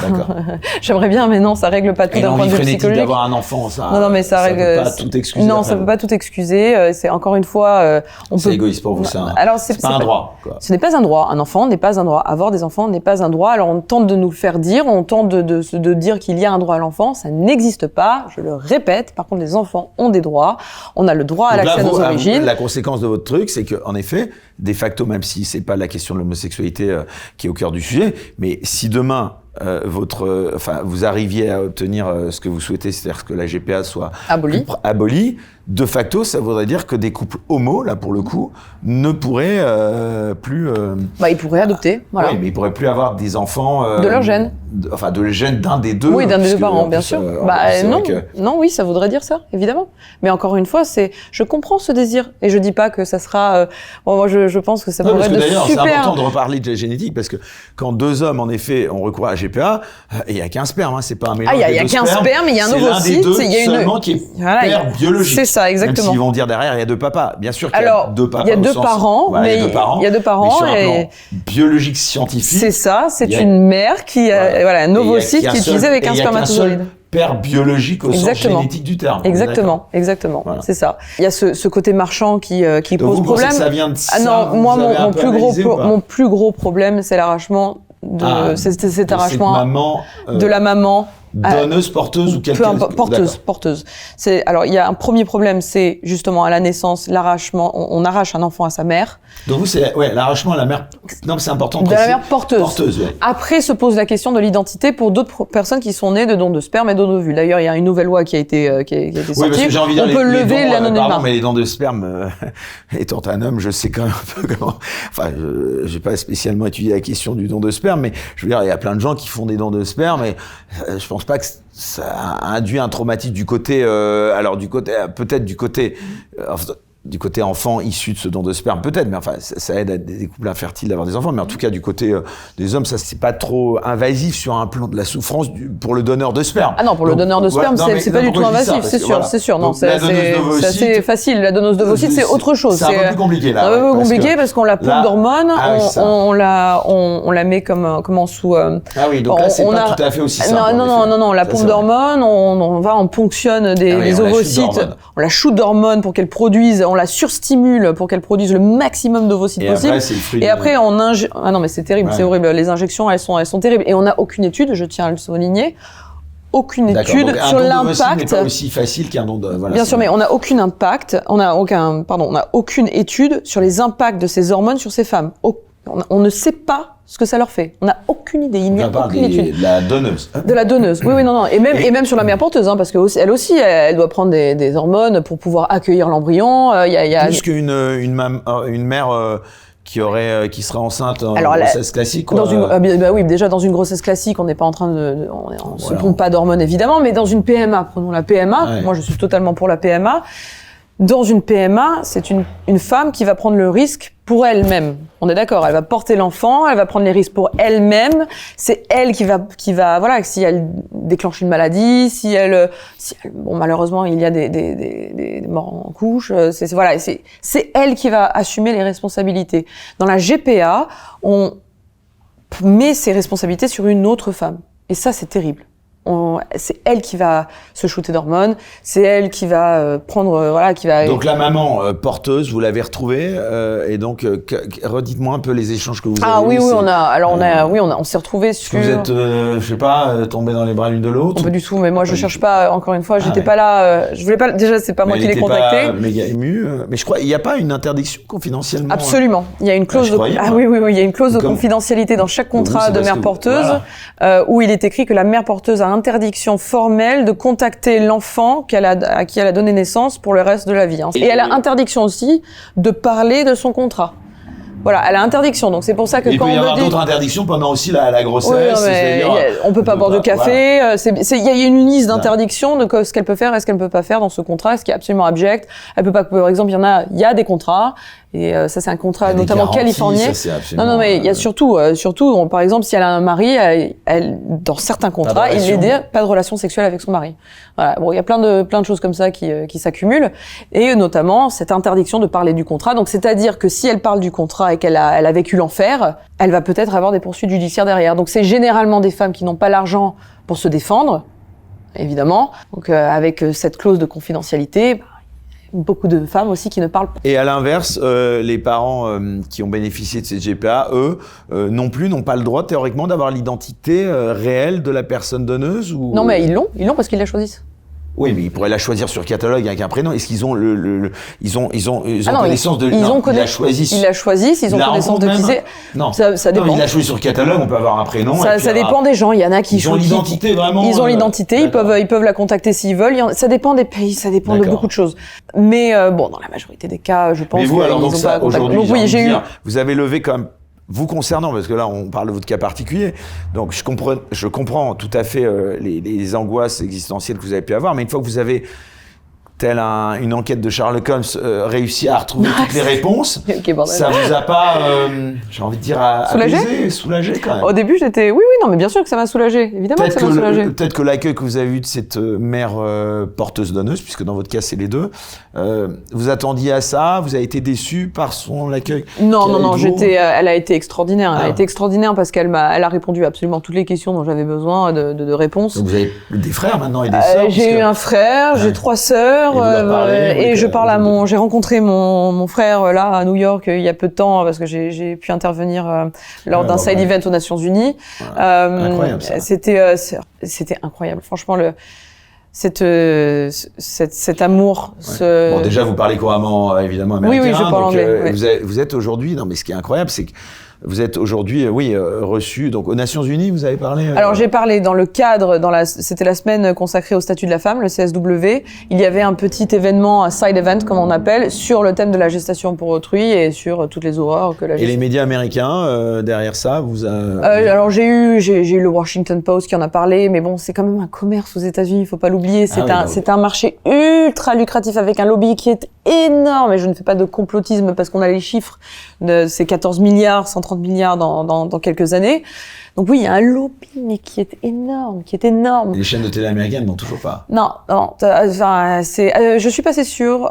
J'aimerais bien, mais non, ça règle pas tout d'un point de vue psychologique. D'avoir un enfant, non, mais ça règle. Peut pas tout excuser. Non, ça peut pas tout excuser. C'est encore une fois, c'est égoïste pour vous, ça. Alors c'est pas un droit, quoi. Ce n'est pas un droit. Un enfant n'est pas un droit. Avoir des enfants n'est pas un droit. Alors on tente de nous le faire dire, on tente de dire qu'il y a un droit à l'enfant. Ça n'existe pas. Je le répète. Par contre, les enfants ont des droits. On a le droit à l'accès à nos origines. La conséquence de votre truc, c'est que, en effet, de facto, même si c'est pas la question de l'homosexualité qui est au cœur du sujet, mais si demain vous arriviez à obtenir ce que vous souhaitez, c'est-à-dire que la GPA soit abolie, de facto, ça voudrait dire que des couples homo, là pour le coup, ne pourraient plus. Ils pourraient adopter, voilà. Oui, mais ils pourraient plus avoir des enfants. De leur gène. De gène d'un des deux. Oui, d'un des 2 parents, bien sûr. Non, oui, ça voudrait dire ça, évidemment. Mais encore une fois, je comprends ce désir, et je dis pas que ça sera. Moi, je pense que ça pourrait être d'ailleurs, super. C'est important de reparler de la génétique, parce que quand 2 hommes, en effet, ont recours à la GPA, il y a qu'un sperme, c'est pas un mélange. Il y a qu'un sperme, il y a un ovocyte, il y a seulement qui est père biologique. C'est ça, exactement. Même s'ils vont dire derrière, il y a 2 papas. Bien sûr qu'il y a 2 papas. Il y a 2 parents, mais il y a 2 parents. Mais sur un plan biologique scientifique. C'est ça, c'est une mère qui a un ovocyte qui est utilisé avec un spermatozoïde. Père biologique au sens génétique du terme. Exactement. Voilà. C'est ça. Il y a ce côté marchand qui pose problème. Ça vient de ça. Non, moi mon plus gros problème, c'est l'arrachement cet arrachement de la maman. Donneuse, porteuse ou quelqu'un. Porteuse. Alors il y a un premier problème, c'est justement à la naissance, l'arrachement. On arrache un enfant à sa mère. Donc vous, c'est l'arrachement à la mère. Non, mais c'est important. De la mère porteuse. Ouais. Après se pose la question de l'identité pour d'autres personnes qui sont nées de dons de sperme et d'ovovules. D'ailleurs, il y a une nouvelle loi qui a été sortie. Oui, parce que j'ai envie de dire, on peut lever l'anonymat. Pardon, mais les dons de sperme, étant un homme, je sais quand même un peu comment. Enfin, j'ai pas spécialement étudié la question du don de sperme, mais je veux dire, il y a plein de gens qui font des dons de sperme, et je pense pas que ça induit un traumatisme du côté, peut-être du côté enfant issu de ce don de sperme, peut-être, mais enfin, ça aide à des couples infertiles d'avoir des enfants, mais en tout cas, du côté des hommes, ça, c'est pas trop invasif sur un plan de la souffrance pour le donneur de sperme. Ah non, pour le donneur de sperme, c'est pas du tout invasif, c'est sûr. Non, c'est assez facile. La donneuse d'ovocytes, c'est autre chose. C'est un peu plus compliqué, là. C'est un peu plus compliqué parce qu'on la pompe d'hormones, on la met comme sous. Ah oui, donc là, c'est pas tout à fait aussi simple. Non, la pompe d'hormones, on ponctionne des ovocytes, on la shoot d'hormones pour qu'elle produise, on la surstimule pour qu'elle produise le maximum d'ovocytes possible. Et après, on injecte. Ah non, mais c'est terrible, c'est horrible. Les injections, elles sont terribles. Et on n'a aucune étude, je tiens à le souligner, aucune étude sur l'impact. C'est pas aussi facile qu'un don de. Voilà, bien sûr, mais on n'a aucune impact. On n'a aucune étude sur les impacts de ces hormones sur ces femmes. On ne sait pas ce que ça leur fait. On n'a aucune idée. Il n'y a aucune étude. De la donneuse. De la donneuse. Oui, non. Et même sur la mère porteuse, hein, parce que elle aussi, elle doit prendre des hormones pour pouvoir accueillir l'embryon. Plus qu'une mère qui serait enceinte en grossesse classique, quoi. Oui, déjà dans une grossesse classique, on n'est pas en train on se pompe pas d'hormones évidemment, mais dans une PMA, prenons la PMA. Moi, je suis totalement pour la PMA. Dans une PMA, c'est une femme qui va prendre le risque pour elle-même. On est d'accord, elle va porter l'enfant, elle va prendre les risques pour elle-même. C'est elle qui va, voilà, si elle déclenche une maladie, si elle, bon, malheureusement, il y a des morts en couche, c'est elle qui va assumer les responsabilités. Dans la GPA, on met ses responsabilités sur une autre femme. Et ça, c'est terrible. C'est elle qui va se shooter d'hormones, c'est elle qui va prendre, qui va... Donc la maman porteuse, vous l'avez retrouvée, et donc redites-moi un peu les échanges que vous avez eus. On s'est retrouvés sur... Vous êtes, tombés dans les bras l'une de l'autre? Pas du tout, mais moi je cherche pas, encore une fois, j'étais pas là, je voulais pas, déjà c'est pas moi qui l'ai contacté. Elle était pas méga émue, mais je crois, il n'y a pas une interdiction confidentiellement? Absolument, il y a une clause il y a une clause de confidentialité dans chaque contrat de mère porteuse, où il est écrit que la mère porteuse a interdiction formelle de contacter l'enfant à qui elle a donné naissance pour le reste de la vie. Et elle a interdiction aussi de parler de son contrat. Voilà, elle a interdiction, donc c'est pour ça que quand on me dit... Il peut y avoir d'autres interdictions pendant aussi la grossesse. On peut pas boire de café. Il y a une liste d'interdictions de ce qu'elle peut faire et ce qu'elle ne peut pas faire dans ce contrat, ce qui est absolument abject. Elle peut pas, par exemple, il y a des contrats. Et ça, c'est un contrat notamment californien. Non, mais il y a surtout, par exemple, si elle a un mari, elle dans certains contrats, il est dit pas de relation sexuelle avec son mari. Voilà. Bon, il y a plein de choses comme ça qui s'accumulent, et notamment cette interdiction de parler du contrat. Donc, c'est-à-dire que si elle parle du contrat et qu'elle a vécu l'enfer, elle va peut-être avoir des poursuites judiciaires derrière. Donc, c'est généralement des femmes qui n'ont pas l'argent pour se défendre, évidemment. Donc, avec cette clause de confidentialité. Beaucoup de femmes aussi qui ne parlent pas. Et à l'inverse, les parents qui ont bénéficié de cette GPA, eux, n'ont pas le droit théoriquement d'avoir l'identité réelle de la personne donneuse ou... Non, mais ils l'ont parce qu'ils la choisissent. Oui, mais ils pourraient la choisir sur catalogue avec un prénom. Est-ce qu'ils ont ils ont connaissance de... Ils la choisissent. Ils la choisissent, ils ont connaissance de qui c'est. Non. Ça dépend. Non, ils la choisissent sur catalogue, on peut avoir un prénom. Ça dépend des gens. Il y en a qui... Ils ont l'identité vraiment. Ils ont l'identité, ils peuvent la contacter s'ils veulent. Ça dépend des pays, ça dépend de beaucoup de choses. Mais dans la majorité des cas, je pense mais vous, alors donc ça, aujourd'hui, vous avez levé comme... Vous concernant, parce que là on parle de votre cas particulier, donc je comprends tout à fait les angoisses existentielles que vous avez pu avoir, mais une fois que vous avez, telle une enquête de Sherlock Holmes, réussi à retrouver toutes les réponses, ça vous a pas, j'ai envie de dire, soulagé quand même. Au début j'étais, non mais bien sûr que ça m'a soulagé, évidemment que ça m'a soulagé. Peut-être que l'accueil que vous avez eu de cette mère porteuse-donneuse, puisque dans votre cas c'est les deux, vous attendiez à ça, vous avez été déçu par l'accueil? Non, elle a été extraordinaire. Elle a été extraordinaire parce qu'elle a répondu à absolument toutes les questions dont j'avais besoin de réponses. Donc vous avez des frères maintenant et des sœurs? J'ai eu un frère, j'ai 3 sœurs, et j'ai rencontré mon frère là à New York il y a peu de temps parce que j'ai pu intervenir lors d'un side event aux Nations Unies. Incroyable ça. C'était incroyable. Franchement cet amour. Bon, déjà vous parlez couramment évidemment américain. Oui, je parle anglais. Vous êtes aujourd'hui, non mais ce qui est incroyable, c'est que vous êtes aujourd'hui, reçu donc aux Nations Unies. Vous avez parlé. Alors j'ai parlé dans le cadre, c'était la semaine consacrée au statut de la femme, le CSW. Il y avait un petit événement, un side event comme on appelle, sur le thème de la gestation pour autrui et sur toutes les horreurs que la gestation. Et les médias américains derrière ça, alors j'ai eu le Washington Post qui en a parlé, mais bon, c'est quand même un commerce aux États-Unis, il faut pas l'oublier. C'est un marché ultra lucratif avec un lobby qui est énorme. Et je ne fais pas de complotisme parce qu'on a les chiffres de ces 14 milliards, 130 milliards dans quelques années. Donc oui, il y a un lobby, mais qui est énorme. Les chaînes de télé américaines n'ont toujours pas. Non. Je suis passée sur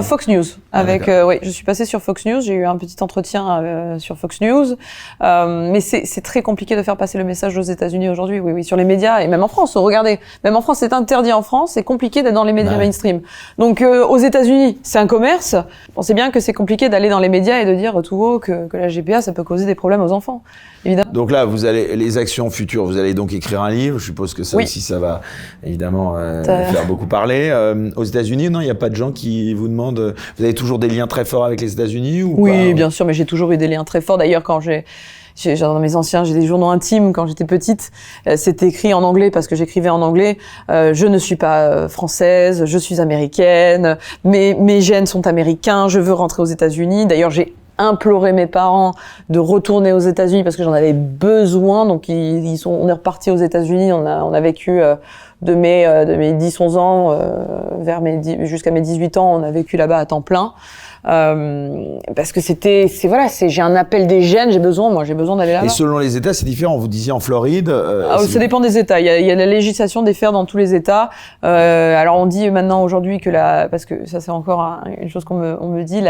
Fox News. Je suis passée sur Fox News. J'ai eu un petit entretien sur Fox News. Mais c'est très compliqué de faire passer le message aux États-Unis aujourd'hui. Oui, sur les médias et même en France. Regardez, même en France, c'est interdit en France. C'est compliqué d'être dans les médias mainstream. Donc aux États-Unis, c'est un commerce. Pensez bien que c'est compliqué d'aller dans les médias et de dire tout haut que la GPA, ça peut causer des problèmes aux enfants. évidemment. Donc là, vous allez les actions futures, vous allez donc écrire un livre. Je suppose que ça aussi, ça va évidemment faire beaucoup parler. Aux États-Unis, non, il n'y a pas de gens qui vous demandent. Vous avez toujours des liens très forts avec les États-Unis ou Oui, pas bien sûr, mais j'ai toujours eu des liens très forts. D'ailleurs, quand j'ai dans mes anciens, j'ai des journaux intimes quand j'étais petite. C'était écrit en anglais parce que j'écrivais en anglais. Je ne suis pas française, je suis américaine. Mes gènes sont américains. Je veux rentrer aux États-Unis. D'ailleurs, j'ai imploré mes parents de retourner aux États-Unis parce que j'en avais besoin. Donc on est reparti aux États-Unis. On a vécu de mes 10-11 ans jusqu'à mes 18 ans, on a vécu là-bas à temps plein. Parce que j'ai un appel des gènes, j'ai besoin d'aller là-bas. Et selon les États, c'est différent. Vous disiez en Floride. Ça dépend des États. Il y a la législation des fers dans tous les États. Alors on dit maintenant aujourd'hui que parce que ça c'est encore une chose qu'on me dit,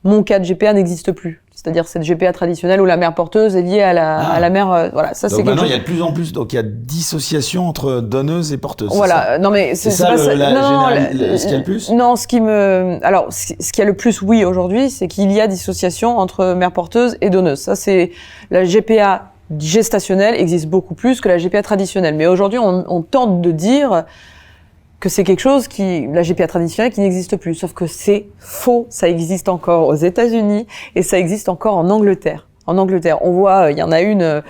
mon cas de GPA n'existe plus. C'est-à-dire cette GPA traditionnelle où la mère porteuse est liée à la mère. Voilà, ça donc c'est quelque chose. Il y a de plus en plus. Donc il y a dissociation entre donneuse et porteuse. Voilà. Non mais c'est ça pas ça. ce qu'il y a le plus. Non, ce qui y a le plus, oui, aujourd'hui, c'est qu'il y a dissociation entre mère porteuse et donneuse. Ça c'est la GPA gestationnelle existe beaucoup plus que la GPA traditionnelle. Mais aujourd'hui, on tente de dire que c'est quelque chose la GPA traditionnelle qui n'existe plus. Sauf que c'est faux. Ça existe encore aux États-Unis et ça existe encore en Angleterre. En Angleterre, on voit, il y en a une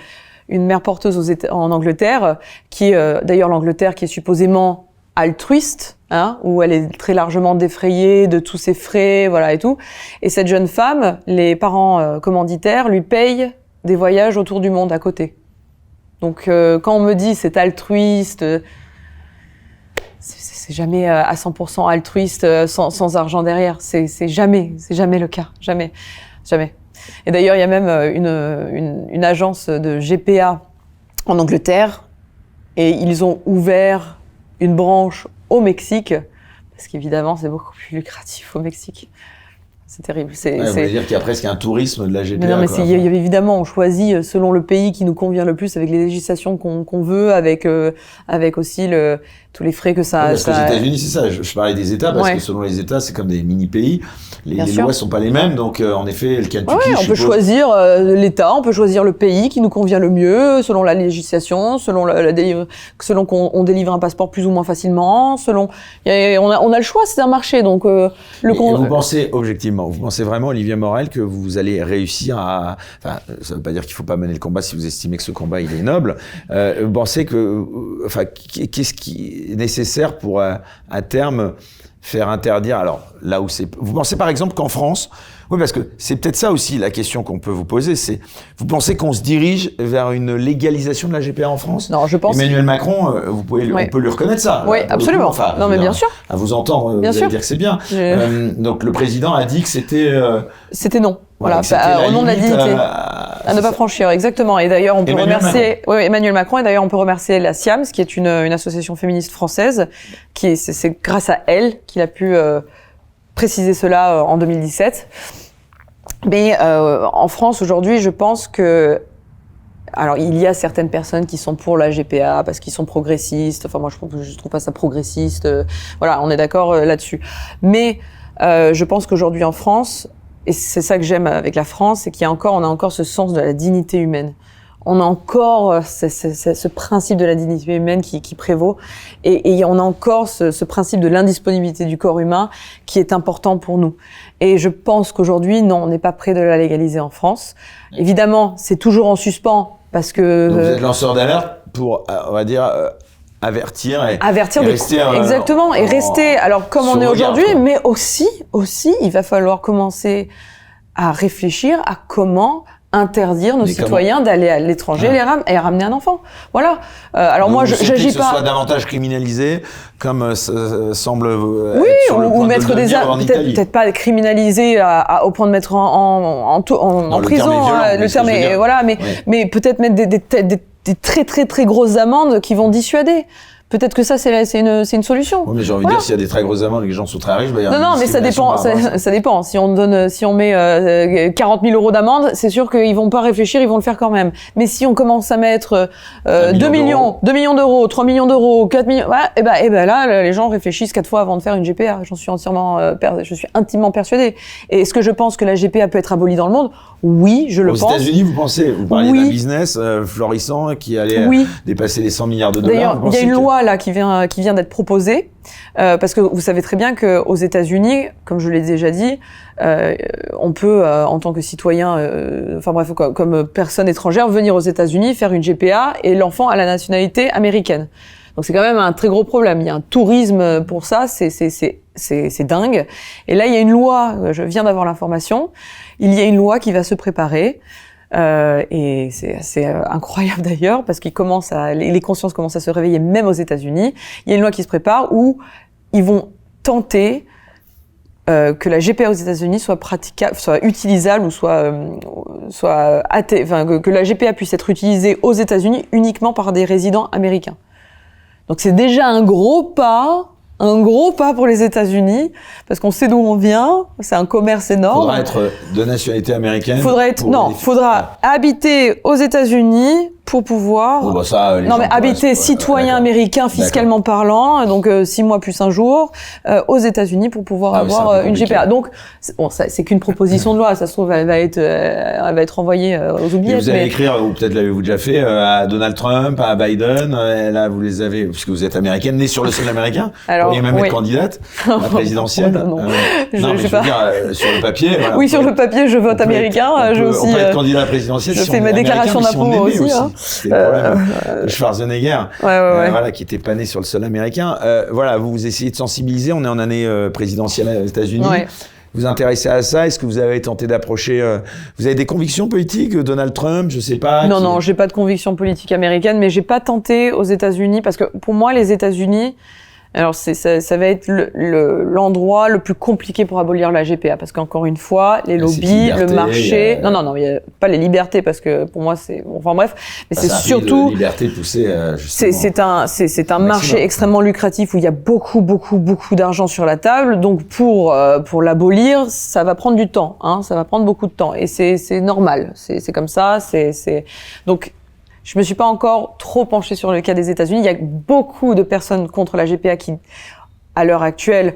mère porteuse en Angleterre qui, d'ailleurs l'Angleterre qui est supposément altruiste, où elle est très largement défrayée de tous ses frais, voilà et tout. Et cette jeune femme, les parents commanditaires lui payent des voyages autour du monde à côté. Donc quand on me dit c'est altruiste, c'est jamais à 100% altruiste sans argent derrière. C'est jamais le cas. Jamais. Et d'ailleurs, il y a même une agence de GPA en Angleterre et ils ont ouvert une branche au Mexique parce qu'évidemment, c'est beaucoup plus lucratif au Mexique. C'est terrible. Vous voulez dire qu'il y a presque un tourisme de la GPA. Mais non, mais évidemment, on choisit selon le pays qui nous convient le plus, avec les législations qu'on veut, avec aussi tous les frais que ça. Parce qu'aux États-Unis, c'est ça. Je parlais des États parce que selon les États, c'est comme des mini-pays. Les lois sont pas les mêmes, donc en effet, le Kentucky. On peut choisir l'État, on peut choisir le pays qui nous convient le mieux, selon la législation, selon qu'on délivre un passeport plus ou moins facilement, on a le choix, c'est un marché, donc vous pensez objectivement. Vous pensez vraiment, Olivier Morel, que vous allez réussir à... Enfin, ça ne veut pas dire qu'il ne faut pas mener le combat si vous estimez que ce combat, il est noble. Vous pensez que... Enfin, qu'est-ce qui est nécessaire pour, à terme, faire interdire... Alors, là où c'est... Vous pensez, par exemple, qu'en France... Oui, parce que c'est peut-être ça aussi la question qu'on peut vous poser, c'est... Vous pensez qu'on se dirige vers une légalisation de la GPA en France ? Non, je pense... Emmanuel Macron, on peut lui reconnaître ça. Oui, absolument. Non, mais bien sûr. À vous entendre, vous allez dire que c'est bien. Donc, le président a dit que c'était... C'était non. Voilà, au nom de la dignité. À ne pas franchir, exactement. Et d'ailleurs, on peut remercier Emmanuel Macron, et d'ailleurs, on peut remercier la SIAMS, qui est une association féministe française, c'est grâce à elle qu'il a pu préciser cela en 2017. Mais en France, aujourd'hui, je pense que... Alors, il y a certaines personnes qui sont pour la GPA parce qu'ils sont progressistes. Enfin, moi, je trouve pas ça progressiste. Voilà, on est d'accord là-dessus. Mais je pense qu'aujourd'hui, en France... Et c'est ça que j'aime avec la France, c'est on a encore ce sens de la dignité humaine. On a encore ce principe de la dignité humaine qui prévaut. Et on a encore ce principe de l'indisponibilité du corps humain qui est important pour nous. Et je pense qu'aujourd'hui, non, on n'est pas prêt de la légaliser en France. Évidemment, c'est toujours en suspens parce que... Donc vous êtes lanceur d'alerte pour, on va dire... avertir et rester exactement et rester alors comme on est aujourd'hui, mais aussi il va falloir commencer à réfléchir à comment interdire nos citoyens d'aller à l'étranger et ramener un enfant. Voilà. Alors donc moi, j'agis pas. Que ce soit davantage criminalisé, comme semble. Oui, être sur le point de mettre peut-être pas criminalisé au point de mettre en prison. Le terme est voilà, mais peut-être mettre des très très très grosses amendes qui vont dissuader. Peut-être que ça, c'est une solution. Oui, mais j'ai envie de dire, s'il y a des très grosses amendes et que les gens sont très riches, non, mais ça dépend. Ça dépend. Si on met 40 000 euros d'amende, c'est sûr qu'ils vont pas réfléchir, ils vont le faire quand même. Mais si on commence à mettre 2 millions d'euros, 3 millions d'euros, 4 millions, et ben là, les gens réfléchissent 4 fois avant de faire une GPA. Je suis intimement persuadée. Et est-ce que je pense que la GPA peut être abolie dans le monde? Oui, je le pense. Aux États-Unis, vous parliez d'un business florissant qui allait dépasser les 100 milliards de dollars. D'ailleurs, il y a une loi là qui vient d'être proposée, parce que vous savez très bien qu'aux États-Unis, comme je l'ai déjà dit, on peut, en tant que citoyen, comme personne étrangère, venir aux États-Unis, faire une GPA et l'enfant a la nationalité américaine. Donc c'est quand même un très gros problème. Il y a un tourisme pour ça, c'est dingue. Et là, il y a une loi, je viens d'avoir l'information, il y a une loi qui va se préparer. Et c'est assez incroyable d'ailleurs parce les consciences commencent à se réveiller même aux États-Unis. Il y a une loi qui se prépare où ils vont tenter que la GPA aux États-Unis soit praticable, soit utilisable ou que la GPA puisse être utilisée aux États-Unis uniquement par des résidents américains. Donc c'est déjà un gros pas pour les États-Unis, parce qu'on sait d'où on vient, c'est un commerce énorme. Faudra être de nationalité américaine. Faudra habiter aux États-Unis pour pouvoir. Habiter citoyen américain fiscalement parlant, donc 6 mois plus un jour, aux États-Unis pour pouvoir avoir une GPA. Donc, c'est qu'une proposition de loi, ça se trouve, elle va être envoyée aux oubliettes. Vous allez écrire, ou peut-être l'avez-vous déjà fait, à Donald Trump, à Biden, là vous les avez, puisque vous êtes américaine, née sur le sol américain. Alors, vous pourriez même être candidate à la présidentielle. Non, je veux dire, sur le papier. Voilà, oui, sur le papier, je vote américain. On peut être candidat à la présidentielle. Je fais ma déclaration d'impôt aussi. C'est le problème. Schwarzenegger, qui était pas né sur le sol américain. Vous essayez de sensibiliser. On est en année présidentielle aux États-Unis. Ouais. Vous intéressez à ça? Est-ce que vous avez tenté d'approcher vous avez des convictions politiques, Donald Trump, je sais pas? Non, j'ai pas de conviction politique américaine, mais j'ai pas tenté aux États-Unis parce que pour moi, les États-Unis, alors ça va être l'endroit le plus compliqué pour abolir la GPA parce qu'encore une fois, les lobbies, le marché, non, il y a pas les libertés parce que pour moi c'est mais c'est surtout liberté poussée c'est un marché extrêmement lucratif où il y a beaucoup d'argent sur la table, donc pour l'abolir, ça va prendre du temps, ça va prendre beaucoup de temps et c'est normal, c'est comme ça, donc je me suis pas encore trop penchée sur le cas des États-Unis. Il y a beaucoup de personnes contre la GPA qui, à l'heure actuelle,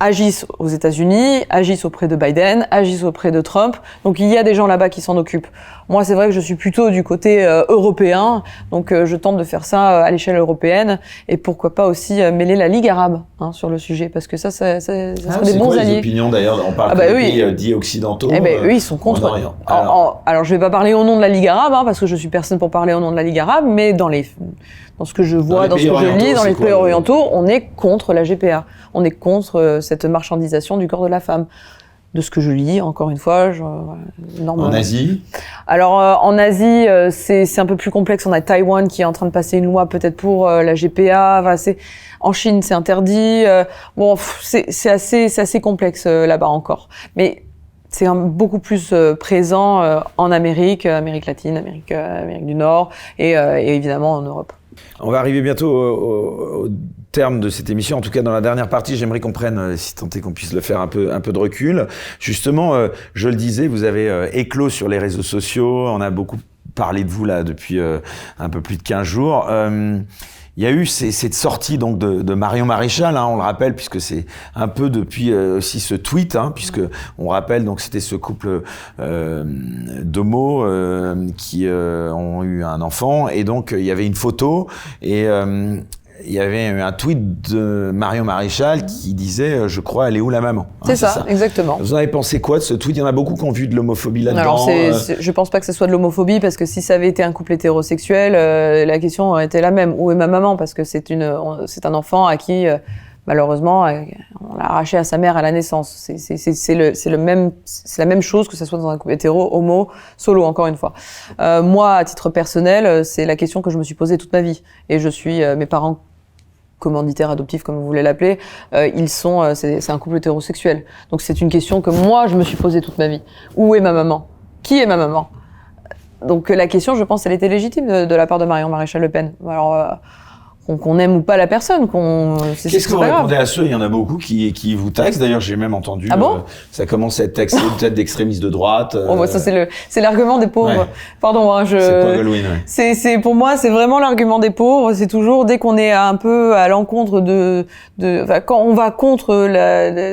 agissent aux États-Unis, agissent auprès de Biden, agissent auprès de Trump. Donc il y a des gens là-bas qui s'en occupent. Moi, c'est vrai que je suis plutôt du côté européen, donc je tente de faire ça à l'échelle européenne et pourquoi pas aussi mêler la Ligue arabe sur le sujet, parce que ça serait des bons alliés. Les opinions d'ailleurs, on parle des pays dits occidentaux. Eux, ils sont contre. Alors je vais pas parler au nom de la Ligue arabe, parce que je suis personne pour parler au nom de la Ligue arabe, mais dans ce que je vois, dans ce que je lis, dans les pays orientaux, on est contre la GPA. On est contre cette marchandisation du corps de la femme. De ce que je lis, encore une fois, En Asie? Alors, en Asie, c'est un peu plus complexe. On a Taïwan qui est en train de passer une loi peut-être pour la GPA. En Chine, c'est interdit. C'est assez complexe là-bas encore. Mais c'est beaucoup plus présent en Amérique latine, Amérique du Nord et évidemment en Europe. On va arriver bientôt au terme de cette émission. En tout cas, dans la dernière partie, j'aimerais qu'on prenne, si tant est qu'on puisse le faire, un peu de recul. Justement, je le disais, vous avez éclos sur les réseaux sociaux. On a beaucoup parlé de vous là depuis un peu plus de 15 jours. Il y a eu cette sortie donc de Marion Maréchal, on le rappelle, puisque c'est un peu depuis aussi ce tweet, puisque on rappelle donc c'était ce couple d'homos qui ont eu un enfant, et donc il y avait une photo et il y avait un tweet de Marion Maréchal qui disait je crois elle est où la maman. C'est ça, exactement. Vous en avez pensé quoi de ce tweet? Il y en a beaucoup qui ont vu de l'homophobie là-dedans. Alors je pense pas que ce soit de l'homophobie, parce que si ça avait été un couple hétérosexuel, la question aurait été la même. Où est ma maman? Parce que c'est un enfant à qui malheureusement on l'a arraché à sa mère à la naissance. C'est la même chose que ça soit dans un couple hétéro, homo, solo, encore une fois. Moi, à titre personnel, c'est la question que je me suis posée toute ma vie. Et je suis mes parents commanditaires adoptifs, comme vous voulez l'appeler, c'est un couple hétérosexuel. Donc c'est une question que moi je me suis posée toute ma vie. Où est ma maman? Qui est ma maman? Donc la question, je pense, elle était légitime de la part de Marion Maréchal Le Pen. Alors qu'on aime ou pas la personne. Qu'est-ce que vous répondez à ceux? Il y en a beaucoup qui vous taxent. D'ailleurs, j'ai même entendu. Ah bon ça commence à être taxé peut-être d'extrémistes de droite. Ça c'est l'argument des pauvres. Ouais. Pardon, hein, C'est pas Goldwyn, ouais. C'est pour moi, c'est vraiment l'argument des pauvres. C'est toujours dès qu'on est un peu à l'encontre quand on va contre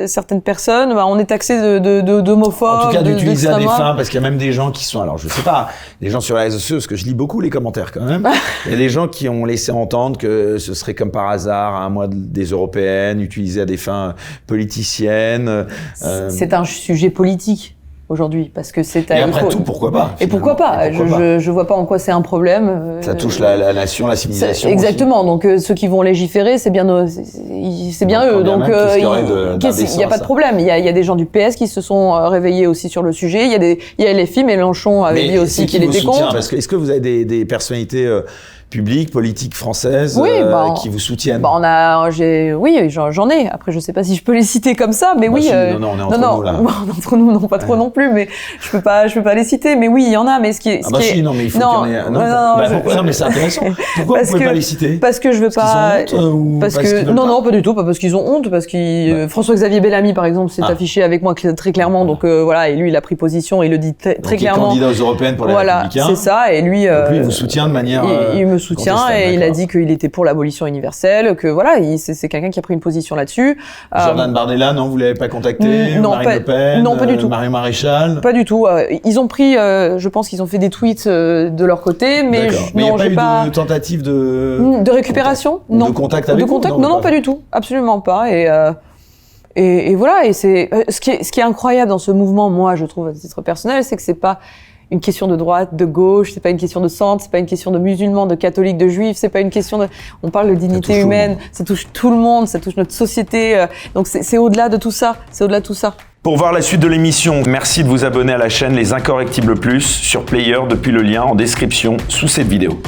certaines personnes, on est taxé d'homophobes. En tout cas, d'utiliser à des fins, parce qu'il y a même des gens qui sont, alors je sais pas, des gens sur les réseaux sociaux, parce que je lis beaucoup les commentaires quand même. Il y a des gens qui ont laissé entendre que ce serait comme par hasard à un mois des européennes, utilisé à des fins politiciennes. C'est un sujet politique aujourd'hui, parce que c'est... Et après tout, pourquoi pas? Et pourquoi pas? Je vois pas en quoi c'est un problème. Ça touche la nation, la civilisation. Exactement. Donc ceux qui vont légiférer, c'est bien eux. Donc il y a pas de problème. Il y a des gens du PS qui se sont réveillés aussi sur le sujet. Il y a LFI, Mélenchon avait dit aussi qu'il était contre. Parce que est-ce que vous avez des personnalités publiques, politiques françaises qui vous soutiennent? J'en ai. Après, je sais pas si je peux les citer comme ça, mais oui. Non, on est entre nous là. Entre nous, non, pas trop non plus, mais je peux pas les citer. Mais oui, il y en a. Mais ce qui est, non, mais il faut qu'il y en ait. Non, mais c'est intéressant. Pourquoi vous pouvez pas les citer? Parce que je veux pas. Non, pas du tout. Pas parce qu'ils ont honte, parce que François-Xavier Bellamy, par exemple, s'est affiché avec moi très clairement. Donc voilà, et lui, il a pris position. Il le dit très clairement. Il est candidat aux européennes pour les Républicains. C'est ça. Et lui, il vous soutient de manière. Il me soutient et il a dit qu'il était pour l'abolition universelle, que voilà, c'est quelqu'un qui a pris une position là-dessus. Jordan Bardella, non, vous l'avez pas contacté? Non, Marine Le Pen, non, pas du tout. Marion Maréchal? Pas du tout. Ils ont pris, je pense qu'ils ont fait des tweets de leur côté, mais il n'y a pas eu de tentative de récupération, non. De contact avec vous? Non, pas du tout, absolument pas. Et voilà. Et c'est ce qui est incroyable dans ce mouvement, moi, je trouve à titre personnel, c'est que c'est pas une question de droite, de gauche, c'est pas une question de centre, c'est pas une question de musulmans, de catholiques, de juifs, c'est pas une question de... On parle de dignité humaine, ça touche tout le monde, ça touche notre société, donc c'est au-delà de tout ça, Pour voir la suite de l'émission, merci de vous abonner à la chaîne Les Incorrectibles Plus sur Player depuis le lien en description sous cette vidéo.